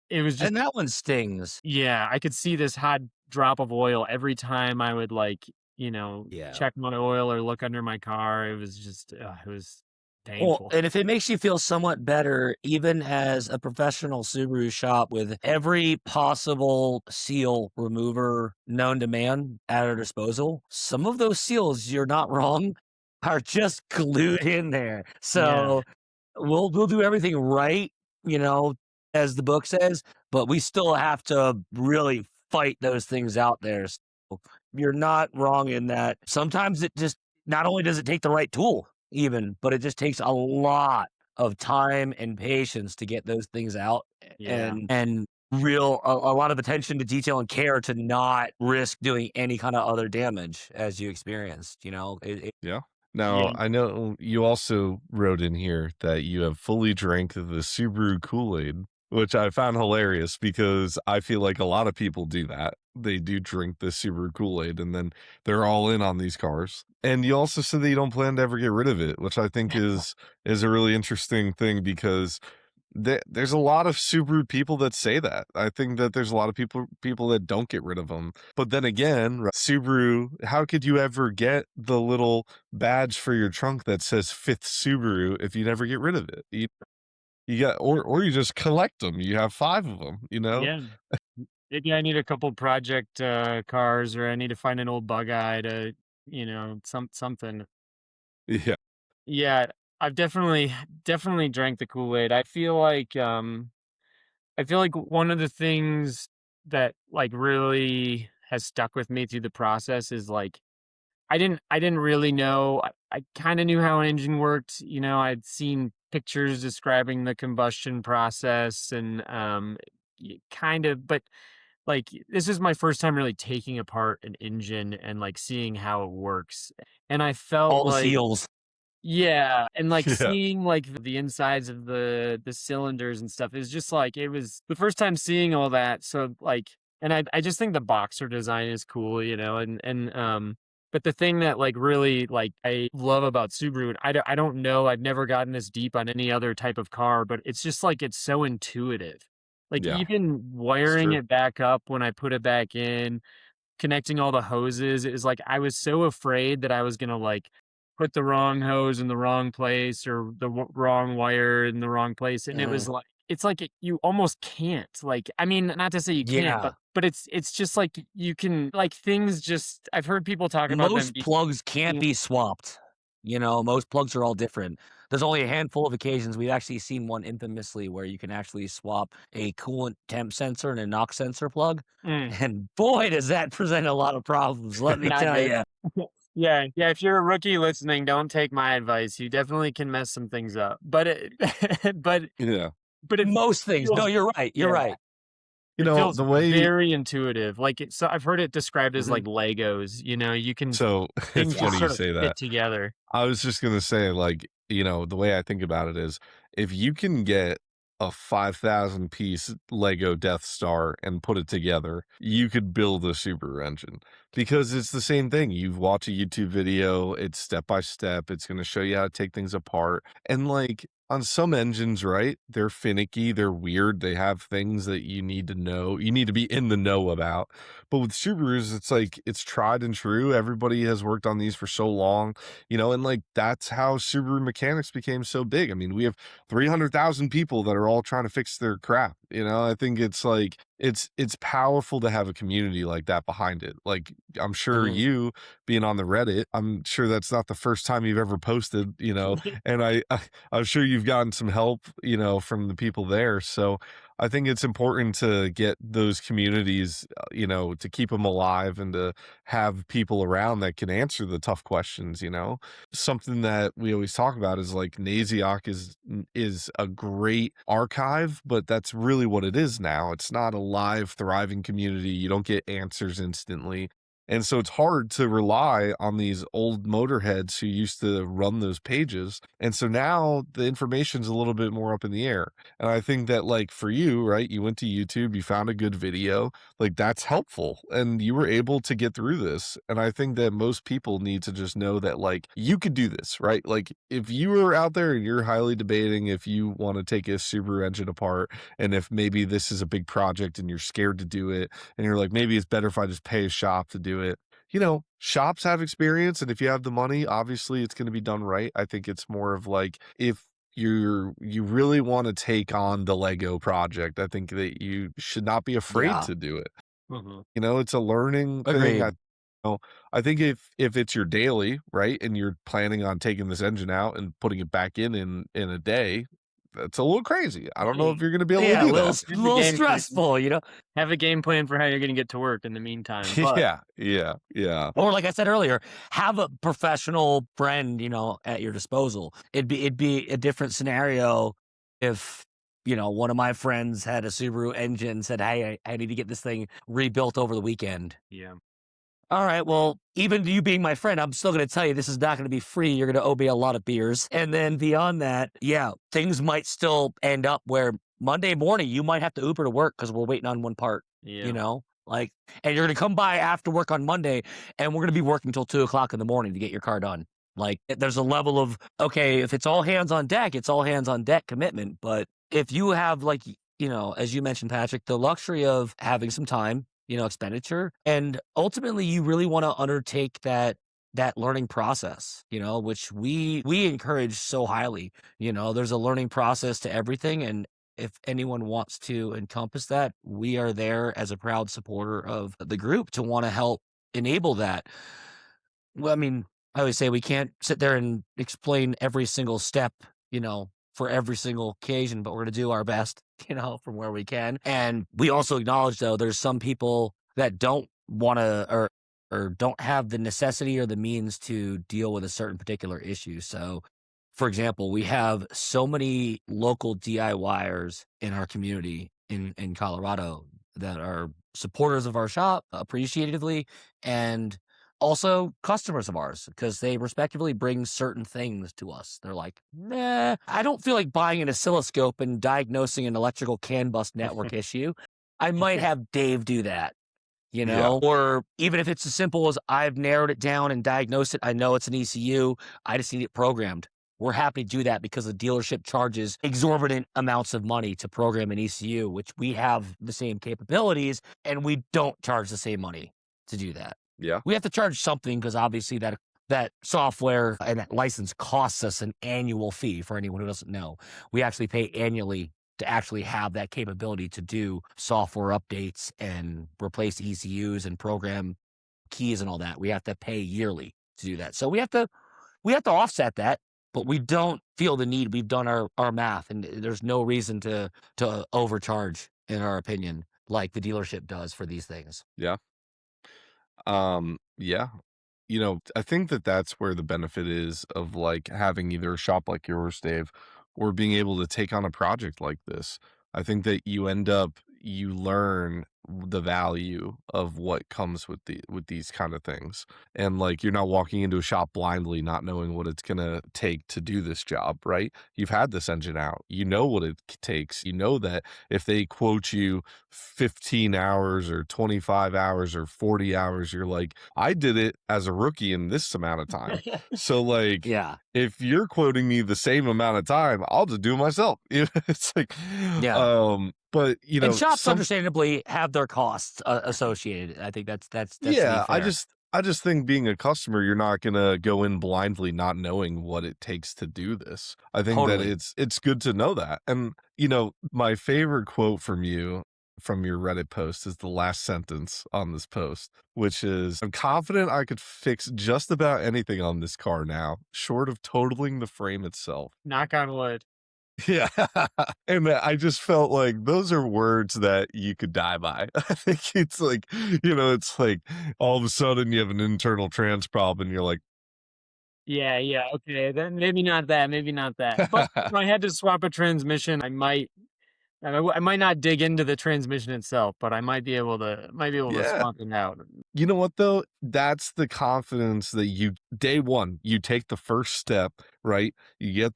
It was just And that one stings. yeah, I could see this hot drop of oil every time I would like, you know, Yeah. check my oil or look under my car. It was just it was Well, painful. and if it makes you feel somewhat better, even as a professional Subaru shop with every possible seal remover known to man at our disposal, some of those seals, you're not wrong, are just glued in there. Yeah. So we'll do everything right, you know, as the book says, but we still have to really fight those things out there. So you're not wrong in that. Sometimes it just not only does it take the right tool, even, but it just takes a lot of time and patience to get those things out, Yeah. and real a lot of attention to detail and care to not risk doing any kind of other damage as you experienced, you know? Yeah. Now, Yeah. I know you also wrote in here that you have fully drank the Subaru Kool-Aid, which I found hilarious because I feel like a lot of people do that. They do drink the Subaru Kool-Aid and then they're all in on these cars. And you also said that you don't plan to ever get rid of it, which I think is a really interesting thing because there's a lot of Subaru people that say that. I think that there's a lot of people that don't get rid of them. But then again, Subaru, how could you ever get the little badge for your trunk that says fifth Subaru if you never get rid of it? You got or you just collect them. You have 5 of them, you know? Yeah. Maybe I need a couple project cars, or I need to find an old bug eye to, you know, something. Yeah. Yeah, I've definitely drank the Kool-Aid. I feel like one of the things that like really has stuck with me through the process is like I didn't really know. I kind of knew how an engine worked. You know, I'd seen pictures describing the combustion process, and kind of, but like this is my first time really taking apart an engine and like seeing how it works. And I felt All the like seals. yeah, and, like, Yeah. seeing, like, the insides of the cylinders and stuff is just, like it was the first time seeing all that, so, like and I just think the boxer design is cool, you know, but the thing that, like, really, like, I love about Subaru, and I don't know, I've never gotten this deep on any other type of car, but it's just, like, it's so intuitive. Like, Yeah. even It's wiring true. it back up when I put it back in, connecting all the hoses, it was like I was so afraid that I was gonna, like, put the wrong hose in the wrong place, or the wrong wire in the wrong place, and it Mhm. was like it's like you almost can't, like I mean, not to say you can't, Yeah. but it's just like you can like, things just I've heard people talk about them Most plugs can't being be swapped. You know, most plugs are all different. There's only a handful of occasions we've actually seen one infamously where you can actually swap a coolant temp sensor and a NOx sensor plug. mm, And boy, does that present a lot of problems, let me not tell good. you. Yeah, yeah, if you're a rookie listening, don't take my advice. You definitely can mess some things up. But it but Yeah. but it Most things. No, feels you're right. You're yeah, right. You it know, feels the way very intuitive. Like, so I've heard it described as Mhm. like Legos, you can So, it's things just funny you sort of say fit that. together. I was just gonna say, like, the way I think about it is if you can get a 5,000 piece Lego Death Star and put it together, you could build a Subaru engine because it's the same thing. You watch a YouTube video, it's step by step, it's gonna show you how to take things apart. And like on some engines, right? They're finicky, they're weird, they have things that you need to know, you need to be in the know about. But with Subarus, it's like it's tried and true. Everybody has worked on these for so long, and like that's how Subaru mechanics became so big. I mean, we have 300,000 people that are all trying to fix their crap. I think it's like it's powerful to have a community like that behind it. Like I'm sure Mhm. you being on the Reddit, I'm sure that's not the first time you've ever posted, and I'm sure you've gotten some help, from the people there. So I think it's important to get those communities, to keep them alive and to have people around that can answer the tough questions. Something that we always talk about is like Naziok is a great archive, but that's really what it is now. It's not a live, thriving community. You don't get answers instantly. And so it's hard to rely on these old motorheads who used to run those pages. And so now the information's a little bit more up in the air. And I think that, like, for you, right, you went to YouTube, you found a good video, like, that's helpful, and you were able to get through this, and I think that most people need to just know that, like, you could do this, right? Like, if you are out there and you're highly debating if you wanna take a Subaru engine apart, and if maybe this is a big project and you're scared to do it, and you're like, "Maybe it's better if I just pay a shop to do it." Shops have experience, and if you have the money, obviously, it's gonna be done right. I think it's more of, like, if you really wanna take on the Lego project, I think that you should not be afraid Yeah. to do it. Mhm. It's a learning thing. Agreed. Know, I think if it's your daily, right, and you're planning on taking this engine out and putting it back in a day, that's a little crazy. I don't know if you're gonna be able to Yeah, a do little that. Have a little game plan. stressful, you know? Have a game plan for how you're gonna get to work in the meantime. But Yeah, yeah, yeah. Or like I said earlier, have a professional friend, at your disposal. It'd be a different scenario if, one of my friends had a Subaru engine, said, "Hey, I need to get this thing rebuilt over the weekend." yeah. All right, well, even you being my friend, I'm still gonna tell you this is not gonna be free. You're gonna owe me a lot of beers. And then beyond that, yeah, things might still end up where Monday morning you might have to Uber to work because we're waiting on one part, Yeah. Like, and you're gonna come by after work on Monday and we're gonna be working till 2 o'clock in the morning to get your car done. Like, there's a level of, okay, if it's all hands on deck, it's all hands on deck commitment. But if you have, like, as you mentioned, Patrick, the luxury of having some time, expenditure, and ultimately you really want to undertake that learning process, which we encourage so highly. There's a learning process to everything, and if anyone wants to encompass that, we are there as a proud supporter of the group to want to help enable that. Well, I mean, I always say we can't sit there and explain every single step, for every single occasion, but we're going to do our best, from where we can. And we also acknowledge, though, there's some people that don't want to or don't have the necessity or the means to deal with a certain particular issue. So, for example, we have so many local DIYers in our community in Colorado that are supporters of our shop appreciatively, and also customers of ours because they respectively bring certain things to us. They're like, nah, I don't feel like buying an oscilloscope and diagnosing an electrical CAN bus network issue. I might have Dave do that, Yeah, or even if it's as simple as I've narrowed it down and diagnosed it, I know it's an ECU, I just need it programmed. We're happy to do that because the dealership charges exorbitant amounts of money to program an ECU, which we have the same capabilities and we don't charge the same money to do that. yeah, We have to charge something because obviously that software and that license costs us an annual fee. For anyone who doesn't know, we actually pay annually to actually have that capability to do software updates and replace ECUs and program keys and all that. We have to pay yearly to do that. So we have to offset that, but we don't feel the need. We've done our math, and there's no reason to overcharge, in our opinion, like the dealership does for these things. yeah. Yeah. I think that that's where the benefit is of, like, having either a shop like yours, Dave, or being able to take on a project like this. I think that you learn the value of what comes with these kind of things. And, like, you're not walking into a shop blindly not knowing what it's gonna take to do this job, right? You've had this engine out. You know what it takes. You know that if they quote you 15 hours or 25 hours or 40 hours, you're like, "I did it as a rookie in this amount of time." So, like, Yeah. if you're quoting me the same amount of time, I'll just do it myself. It's like, Yeah. but, And shops some understandably have their costs associated. I think that's to be yeah, fair. I just think being a customer, you're not gonna go in blindly not knowing what it takes to do this. I think that Totally. it's good to know that. And, my favorite quote from you from your Reddit post is the last sentence on this post, which is, "I'm confident I could fix just about anything on this car now, short of totaling the frame itself." Knock on wood. Yeah. And I just felt like those are words that you could die by. I think it's like, it's like all of a sudden you have an internal trans problem and you're like, Yeah, yeah, okay, then maybe not that, maybe not that. But if I had to swap a transmission, I might not dig into the transmission itself, but I might be able to yeah. swap it out. You know what though? That's the confidence that day one, you take the first step, right? You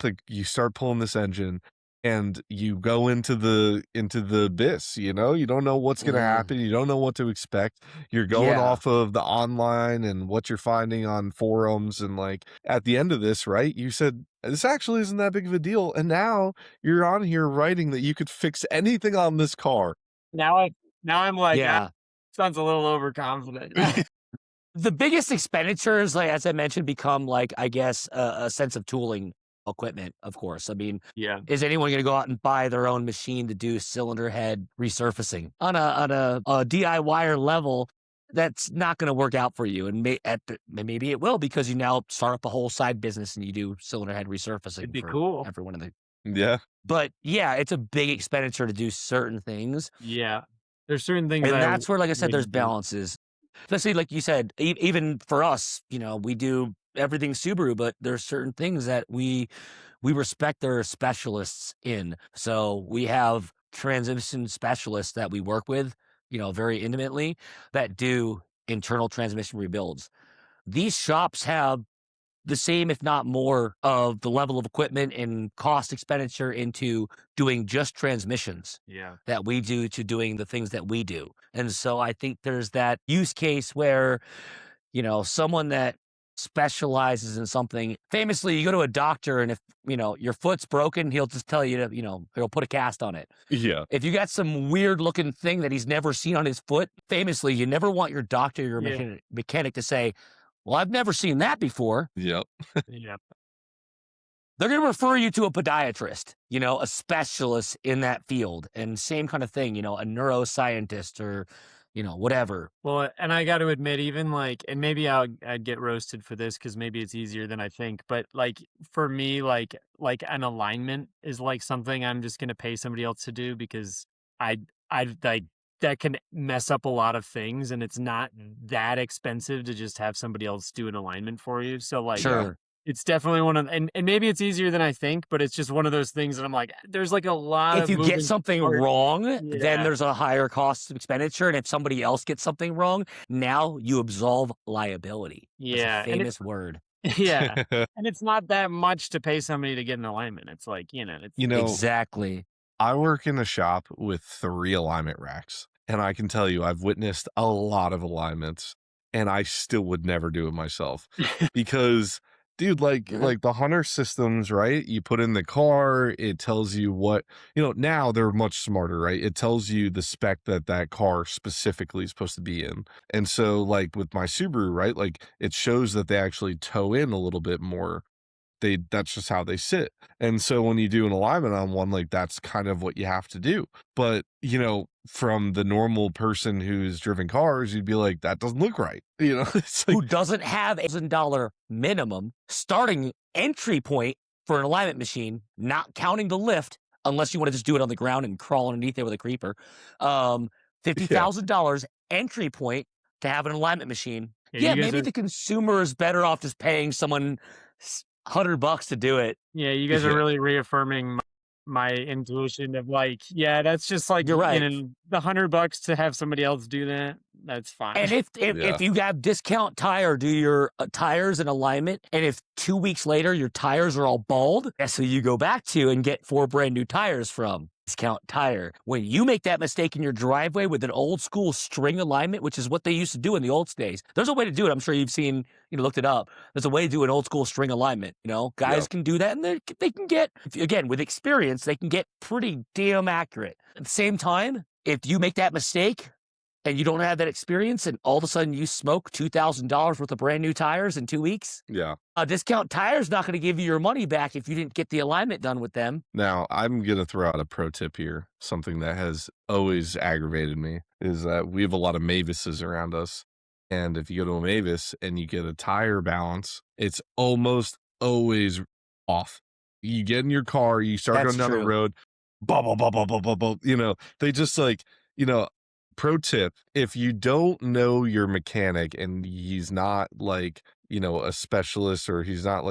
start pulling this engine and you go into the abyss, you don't know what's going to Mm, happen. You don't know what to expect. You're going yeah. off of the online and what you're finding on forums. And, like, at the end of this, right? You said, this actually isn't that big of a deal. And now you're on here writing that you could fix anything on this car. Now I now I'm like, Yeah. sounds a little overconfident. The biggest expenditures, like as I mentioned, become like, I guess, a sense of tooling equipment, of course. I mean, Yeah. is anyone going to go out and buy their own machine to do cylinder head resurfacing on a DIYer level? That's not going to work out for you, and maybe it will because you now start up a whole side business and you do cylinder head It'd resurfacing be for cool. everyone in the. Yeah. But yeah, it's a big expenditure to do certain things, Yeah. There's certain things and I that's where, like I said, there's wouldn't do. balances. Especially like you said, even for us, we do everything Subaru, but there's certain things that we respect their specialists in. So we have transmission specialists that we work with, very intimately, that do internal transmission rebuilds. These shops have the same, if not more, of the level of equipment and cost expenditure into doing just transmissions Yeah. that we do to doing the things that we do. And so I think there's that use case where, someone that specializes in something, famously, you go to a doctor and if, your foot's broken, he'll just tell you to, he'll put a cast on it. Yeah. If you got some weird looking thing that he's never seen on his foot, famously, you never want your doctor, your Yeah. mechanic to say, well, I've never seen that before. Yep. Yeah. They're going to refer you to a podiatrist, a specialist in that field. And same kind of thing, a neuroscientist or, whatever. Well, and I got to admit, even like, and maybe I'd get roasted for this because maybe it's easier than I think. But like for me, like an alignment is like something I'm just gonna pay somebody else to do because I I like that can mess up a lot of things, and it's not that expensive to just have somebody else do an alignment for you. So like, Yeah. Sure. it's definitely one of, and maybe it's easier than I think, but it's just one of those things that I'm like, there's like a lot If of you get moving something parts. wrong, then Yeah, there's a higher cost of expenditure. And if somebody else gets something wrong, now you absolve liability. That's a yeah, and it's famous word. yeah. And it's not that much to pay somebody to get an alignment. It's like, it's You know, Exactly. I work in a shop with 3 alignment racks, and I can tell you I've witnessed a lot of alignments, and I still would never do it myself because, dude, like Mhm. the Hunter systems, right? You put in the car, it tells you now they're much smarter, right? It tells you the spec that car specifically is supposed to be in. And so, like, with my Subaru, right, like, it shows that they actually tow in a little bit more. That's just how they sit. And so when you do an alignment on one, like, that's kind of what you have to do. But, from the normal person who's driven cars, you'd be like, that doesn't look right. It's like, Who doesn't have $1,000 minimum starting entry point for an alignment machine, not counting the lift, unless you want to just do it on the ground and crawl underneath it with a creeper. yeah, $50,000 entry point to have an alignment machine. Yeah, Yeah, you guys maybe are the consumer is better off just paying someone $100 to do it. yeah, you guys are Yeah. really reaffirming my intuition of like, yeah, that's just like You're right. in the $100 to have somebody else do that. That's fine. And if Yeah. you have discount tire do your tires in alignment, and if 2 weeks later your tires are all bald, that's who you go back to and get 4 brand new tires from. Discount tire. When you make that mistake in your driveway with an old school string alignment, which is what they used to do in the old days, there's a way to do it. I'm sure you've seen, looked it up. There's a way to do an old school string alignment. Guys Yep. can do that, and they can get, again, with experience, they can get pretty damn accurate. At the same time, if you make that mistake and you don't have that experience, and all of a sudden you smoke $2,000 worth of brand new tires in 2 weeks, Yeah. a discount tire is not going to give you your money back if you didn't get the alignment done with them. Now, I'm going to throw out a pro tip here. Something that has always aggravated me is that we have a lot of Mavises around us. And if you go to a Mavis and you get a tire balance, it's almost always off. You get in your car, you start That's going down the true. road, blah, blah, blah, blah, blah, blah, blah. They just like, you know, pro tip, if you don't know your mechanic and he's not like, a specialist, or he's not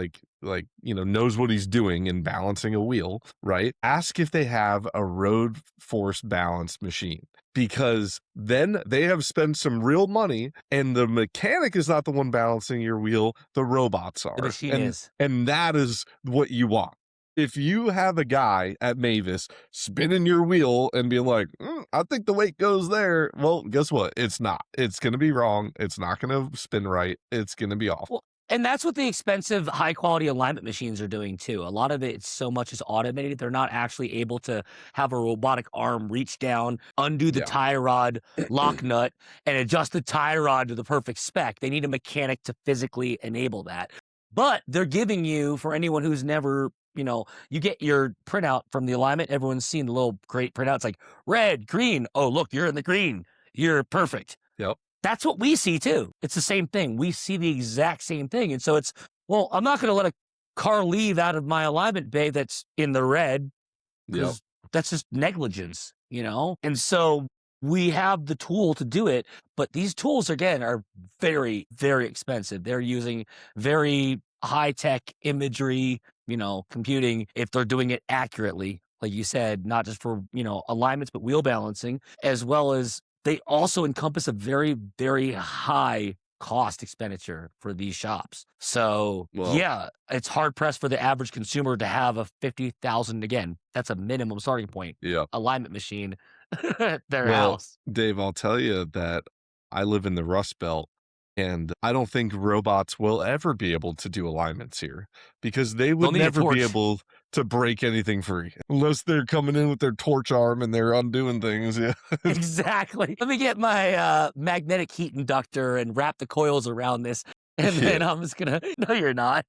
knows what he's doing in balancing a wheel, right? Ask if they have a road force balance machine, because then they have spent some real money and the mechanic is not the one balancing your wheel, the robots The are. machine And is. and that is what you want. If you have a guy at Mavis spinning your wheel and being like, I think the weight goes there. Well, guess what? It's not. It's going to be wrong. It's not going to spin right. It's going to be off. Well, and that's what the expensive, high quality alignment machines are doing too. A lot of it, so much is automated. They're not actually able to have a robotic arm reach down, undo the Yeah. tie rod, lock nut, and adjust the tie rod to the perfect spec. They need a mechanic to physically enable that. But they're giving you, for anyone who's never, you get your printout from the alignment. Everyone's seen the little great printout. It's like red, green. Oh, look, you're in the green. You're perfect. Yep. That's what we see too. It's the same thing. We see the exact same thing. And so it's, well, I'm not going to let a car leave out of my alignment bay that's in the red, Yep. because that's just negligence, And so we have the tool to do it, but these tools, again, are very, very expensive. They're using very high-tech imagery, computing, if they're doing it accurately, like you said, not just for, alignments, but wheel balancing, as well as they also encompass a very, very high cost expenditure for these shops. So Well, yeah, it's hard pressed for the average consumer to have a 50,000, again, that's a minimum starting point, yeah. alignment machine at their Well, house. Dave, I'll tell you that I live in the Rust Belt, and I don't think robots will ever be able to do alignments here, because they They'll would need a never be torch. able to break anything free unless they're coming in with their torch arm and they're undoing things. Yeah. Exactly. Let me get my magnetic heat inductor and wrap the coils around this, and then I'm just gonna. No, you're not.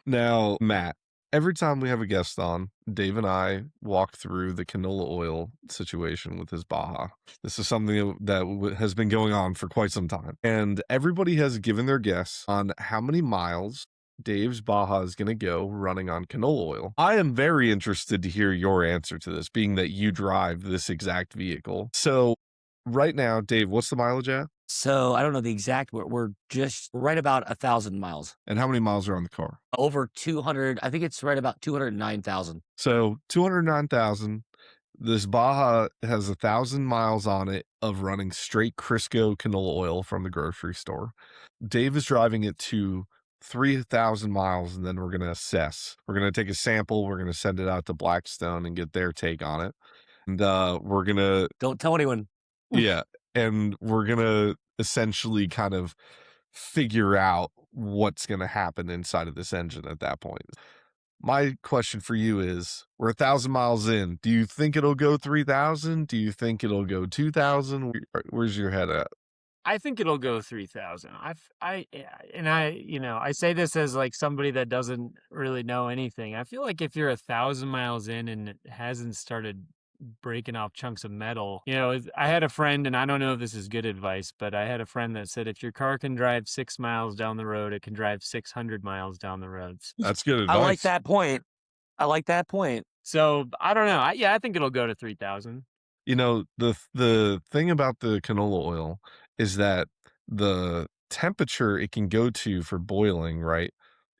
Now, Matt, every time we have a guest on, Dave and I walk through the canola oil situation with his Baja. This is something that has been going on for quite some time. And everybody has given their guess on how many miles Dave's Baja is going to go running on canola oil. I am very interested to hear your answer to this, being that you drive this exact vehicle. So right now, Dave, what's the mileage at? So I don't know the exact. We're just right about 1,000 miles. And how many miles are on the car? Over 200. I think it's right about 209,000. So 209,000. This Baja has 1,000 miles on it of running straight Crisco canola oil from the grocery store. Dave is driving it to 3,000 miles, and then we're going to assess. We're going to take a sample. We're going to send it out to Blackstone and get their take on it. And we're going to, Don't tell anyone. yeah, and we're going to essentially kind of figure out what's going to happen inside of this engine at that point. My question for you is, we're 1,000 miles in. Do you think it'll go 3,000? Do you think it'll go 2,000? Where's your head at? I think it'll go 3,000. I say this as like somebody that doesn't really know anything. I feel like if you're 1,000 miles in and it hasn't started breaking off chunks of metal, I had a friend, and I don't know if this is good advice, but I had a friend that said if your car can drive 6 miles down the road, it can drive 600 miles down the road. That's good I like advice. that point. I like that point. So I don't know. I think it'll go to 3,000. The thing about the canola oil is that the temperature it can go to for boiling, right,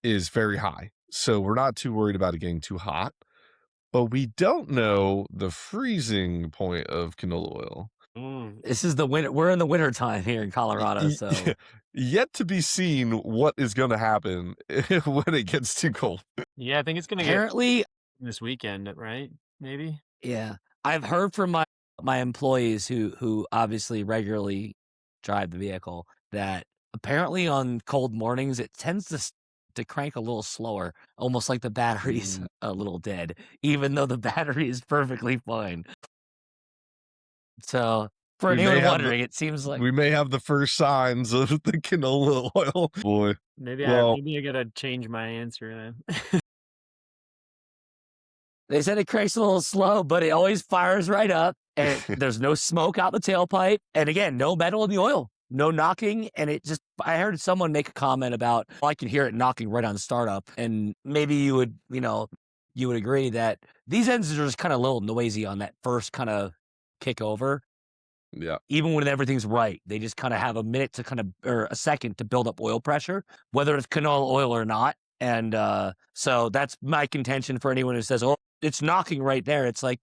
is very high. So we're not too worried about it getting too hot, but we don't know the freezing point of canola oil. This is the winter. We're in the winter time here in Colorado, Y- so Yet to be seen what is going to happen when it gets too cold. Yeah, I think it's gonna get apparently, this weekend, right? Maybe. yeah, I've heard from my employees who obviously regularly drive the vehicle that apparently on cold mornings it tends to crank a little slower, almost like the battery's Mm, a little dead, even though the battery is perfectly fine. So for we may anyone have the wondering, it seems like we may have the first signs of the canola oil. Boy. Maybe Well, I gotta change my answer then. they said it cranks a little slow, but it always fires right up, and there's no smoke out the tailpipe, and again, no metal in the oil, no knocking, and it just. I heard someone make a comment about, well, I could hear it knocking right on startup, and maybe you would, you would agree that these engines are just kind of a little noisy on that first kind of kick over, yeah. even when everything's right. They just kind of have a minute to or a second to build up oil pressure, whether it's canola oil or not. And so that's my contention for anyone who says, oh, it's knocking right there. It's like,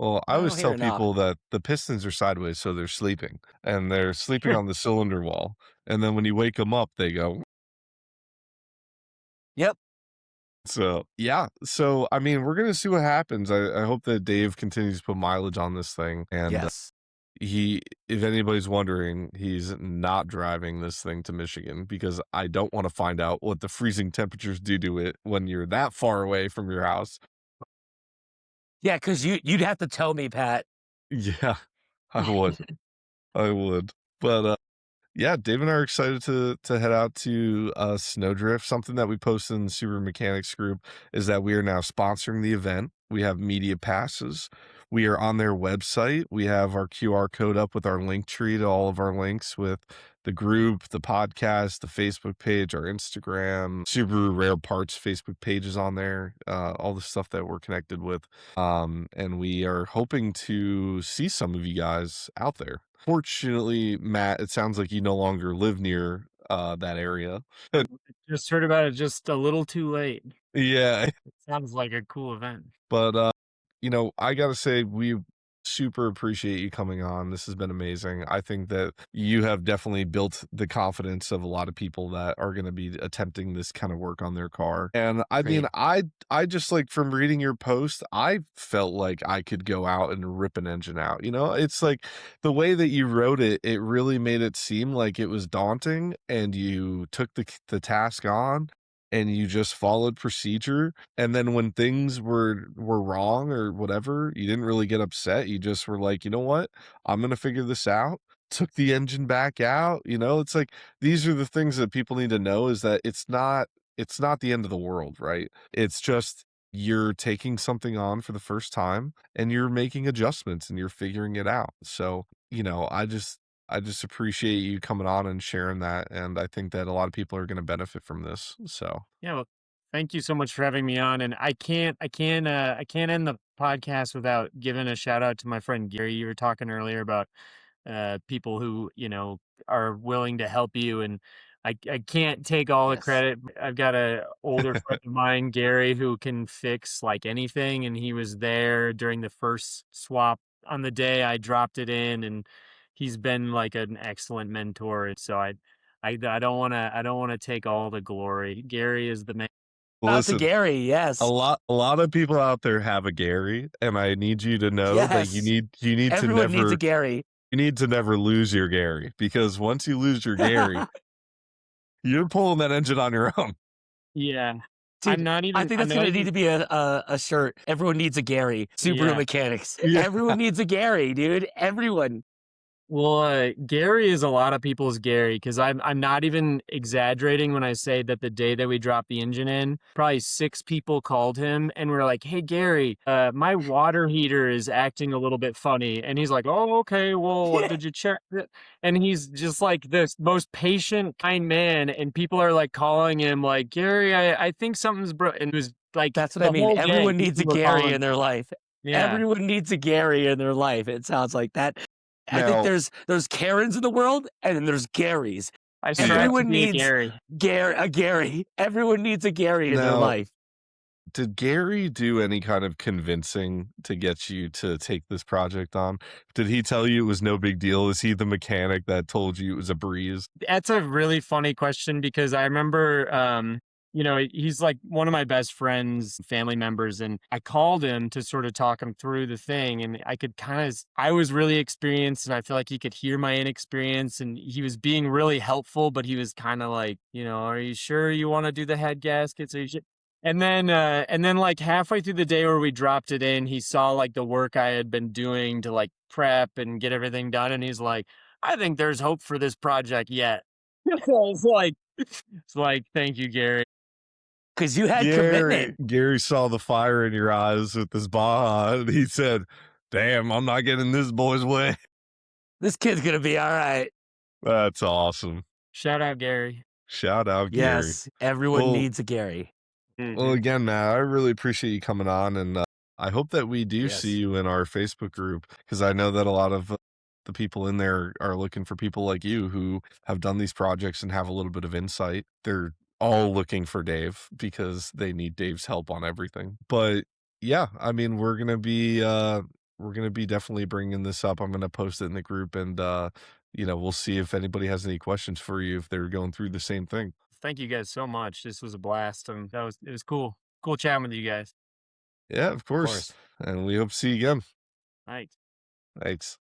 Well, I I always don't hear tell it knock. people that the pistons are sideways, so they're sleeping, and they're sleeping on the cylinder wall, and then when you wake them up, they go. Yep. So, yeah. So, I mean, we're gonna see what happens. I hope that Dave continues to put mileage on this thing, and Yes. if anybody's wondering, he's not driving this thing to Michigan because I don't wanna find out what the freezing temperatures do to it when you're that far away from your house. Yeah, because you'd have to tell me, Pat. Yeah, I would. I would. But, yeah, Dave and I are excited to head out to Snowdrift. Something that we posted in the Super Mechanics group is that we are now sponsoring the event. We have media passes. We are on their website. We have our QR code up with our link tree to all of our links with the group, the podcast, the Facebook page, our Instagram, Subaru Rare Parts Facebook pages on there, all the stuff that we're connected with. And we are hoping to see some of you guys out there. Fortunately, Matt, it sounds like you no longer live near that area. Just heard about it just a little too late. Yeah, It sounds like a cool event. but I gotta say, we super appreciate you coming on. This has been amazing. I think that you have definitely built the confidence of a lot of people that are going to be attempting this kind of work on their car. And I mean, Great. I just like from reading your post, I felt like I could go out and rip an engine out. It's like the way that you wrote it, it really made it seem like it was daunting, and you took the task on. And you just followed procedure, and then when things were wrong or whatever, you didn't really get upset. You just were like, "You know what? I'm gonna figure this out." Took the engine back out, it's like these are the things that people need to know is that it's not the end of the world, right? It's just you're taking something on for the first time and you're making adjustments and you're figuring it out. So, I just appreciate you coming on and sharing that, and I think that a lot of people are gonna benefit from this, so. Yeah, well, thank you so much for having me on. And I can't end the podcast without giving a shout out to my friend Gary. You were talking earlier about people who are willing to help you, and I can't take all the Yes. credit. I've got a older friend of mine, Gary, who can fix like anything, and he was there during the first swap on the day I dropped it in, and he's been like an excellent mentor. And so I don't want to take all the glory. Gary is the man. Out to Listen, Gary. a Yes. lot a lot of people out there have a Gary, and I need you to know that you Yes. need you need to Everyone needs a never Gary. you need to never lose your Gary, because once you lose your Gary, you're pulling that engine on your own. Yeah. Dude, I think I'm that's not gonna need even to be a shirt. Everyone needs a Gary. Subaru yeah. mechanics. Yeah. Everyone needs a Gary, dude. Everyone. Well, Gary is a lot of people's Gary because I'm not even exaggerating when I say that the day that we dropped the engine in, probably 6 people called him and were like, "Hey, Gary, my water heater is acting a little bit funny," and he's like, "Oh, okay. Well, Yeah. did you check it?" And he's just like this most patient, kind man, and people are like calling him like, "Gary, I think something's broke," and it was like That's what I the mean. whole day Everyone needs people a were Gary in calling. their life. Yeah. Everyone needs a Gary in their life. It sounds like that. I think Now, there's Karens in the world, and then there's Garys. I strive to Everyone be a needs Gary. A Gary. Everyone needs a Gary in their now, life. did Gary do any kind of convincing to get you to take this project on? Did he tell you it was no big deal? Is he the mechanic that told you it was a breeze? That's a really funny question because I remember, he's like one of my best friends, family members, and I called him to sort of talk him through the thing. And I could I was really experienced, and I feel like he could hear my inexperience, and he was being really helpful, but he was kind of like, are you sure you want to do the head gaskets? Are you sure? And then like halfway through the day where we dropped it in, he saw like the work I had been doing to like prep and get everything done, and he's like, I think there's hope for this project yet. It's like, thank you, Gary. Because you had Gary commitment. Gary saw the fire in your eyes with this Baja, and he said, "Damn, I'm not getting this boy's way." This kid's gonna be all right. That's awesome. Shout out, Gary. Shout out, Gary. Yes, everyone Well, needs a Gary. well, Mhm. again, Matt, I really appreciate you coming on, and I hope that we do see Yes. you in our Facebook group because I know that a lot of the people in there are looking for people like you who have done these projects and have a little bit of insight. They're all looking for Dave because they need Dave's help on everything. But yeah, I mean, we're gonna be definitely bringing this up. I'm gonna post it in the group, and we'll see if anybody has any questions for you if they're going through the same thing. Thank you guys so much. This was a blast. It was cool. Cool chatting with you guys. Yeah, of Of course. course. And we hope to see you again. Night. Thanks.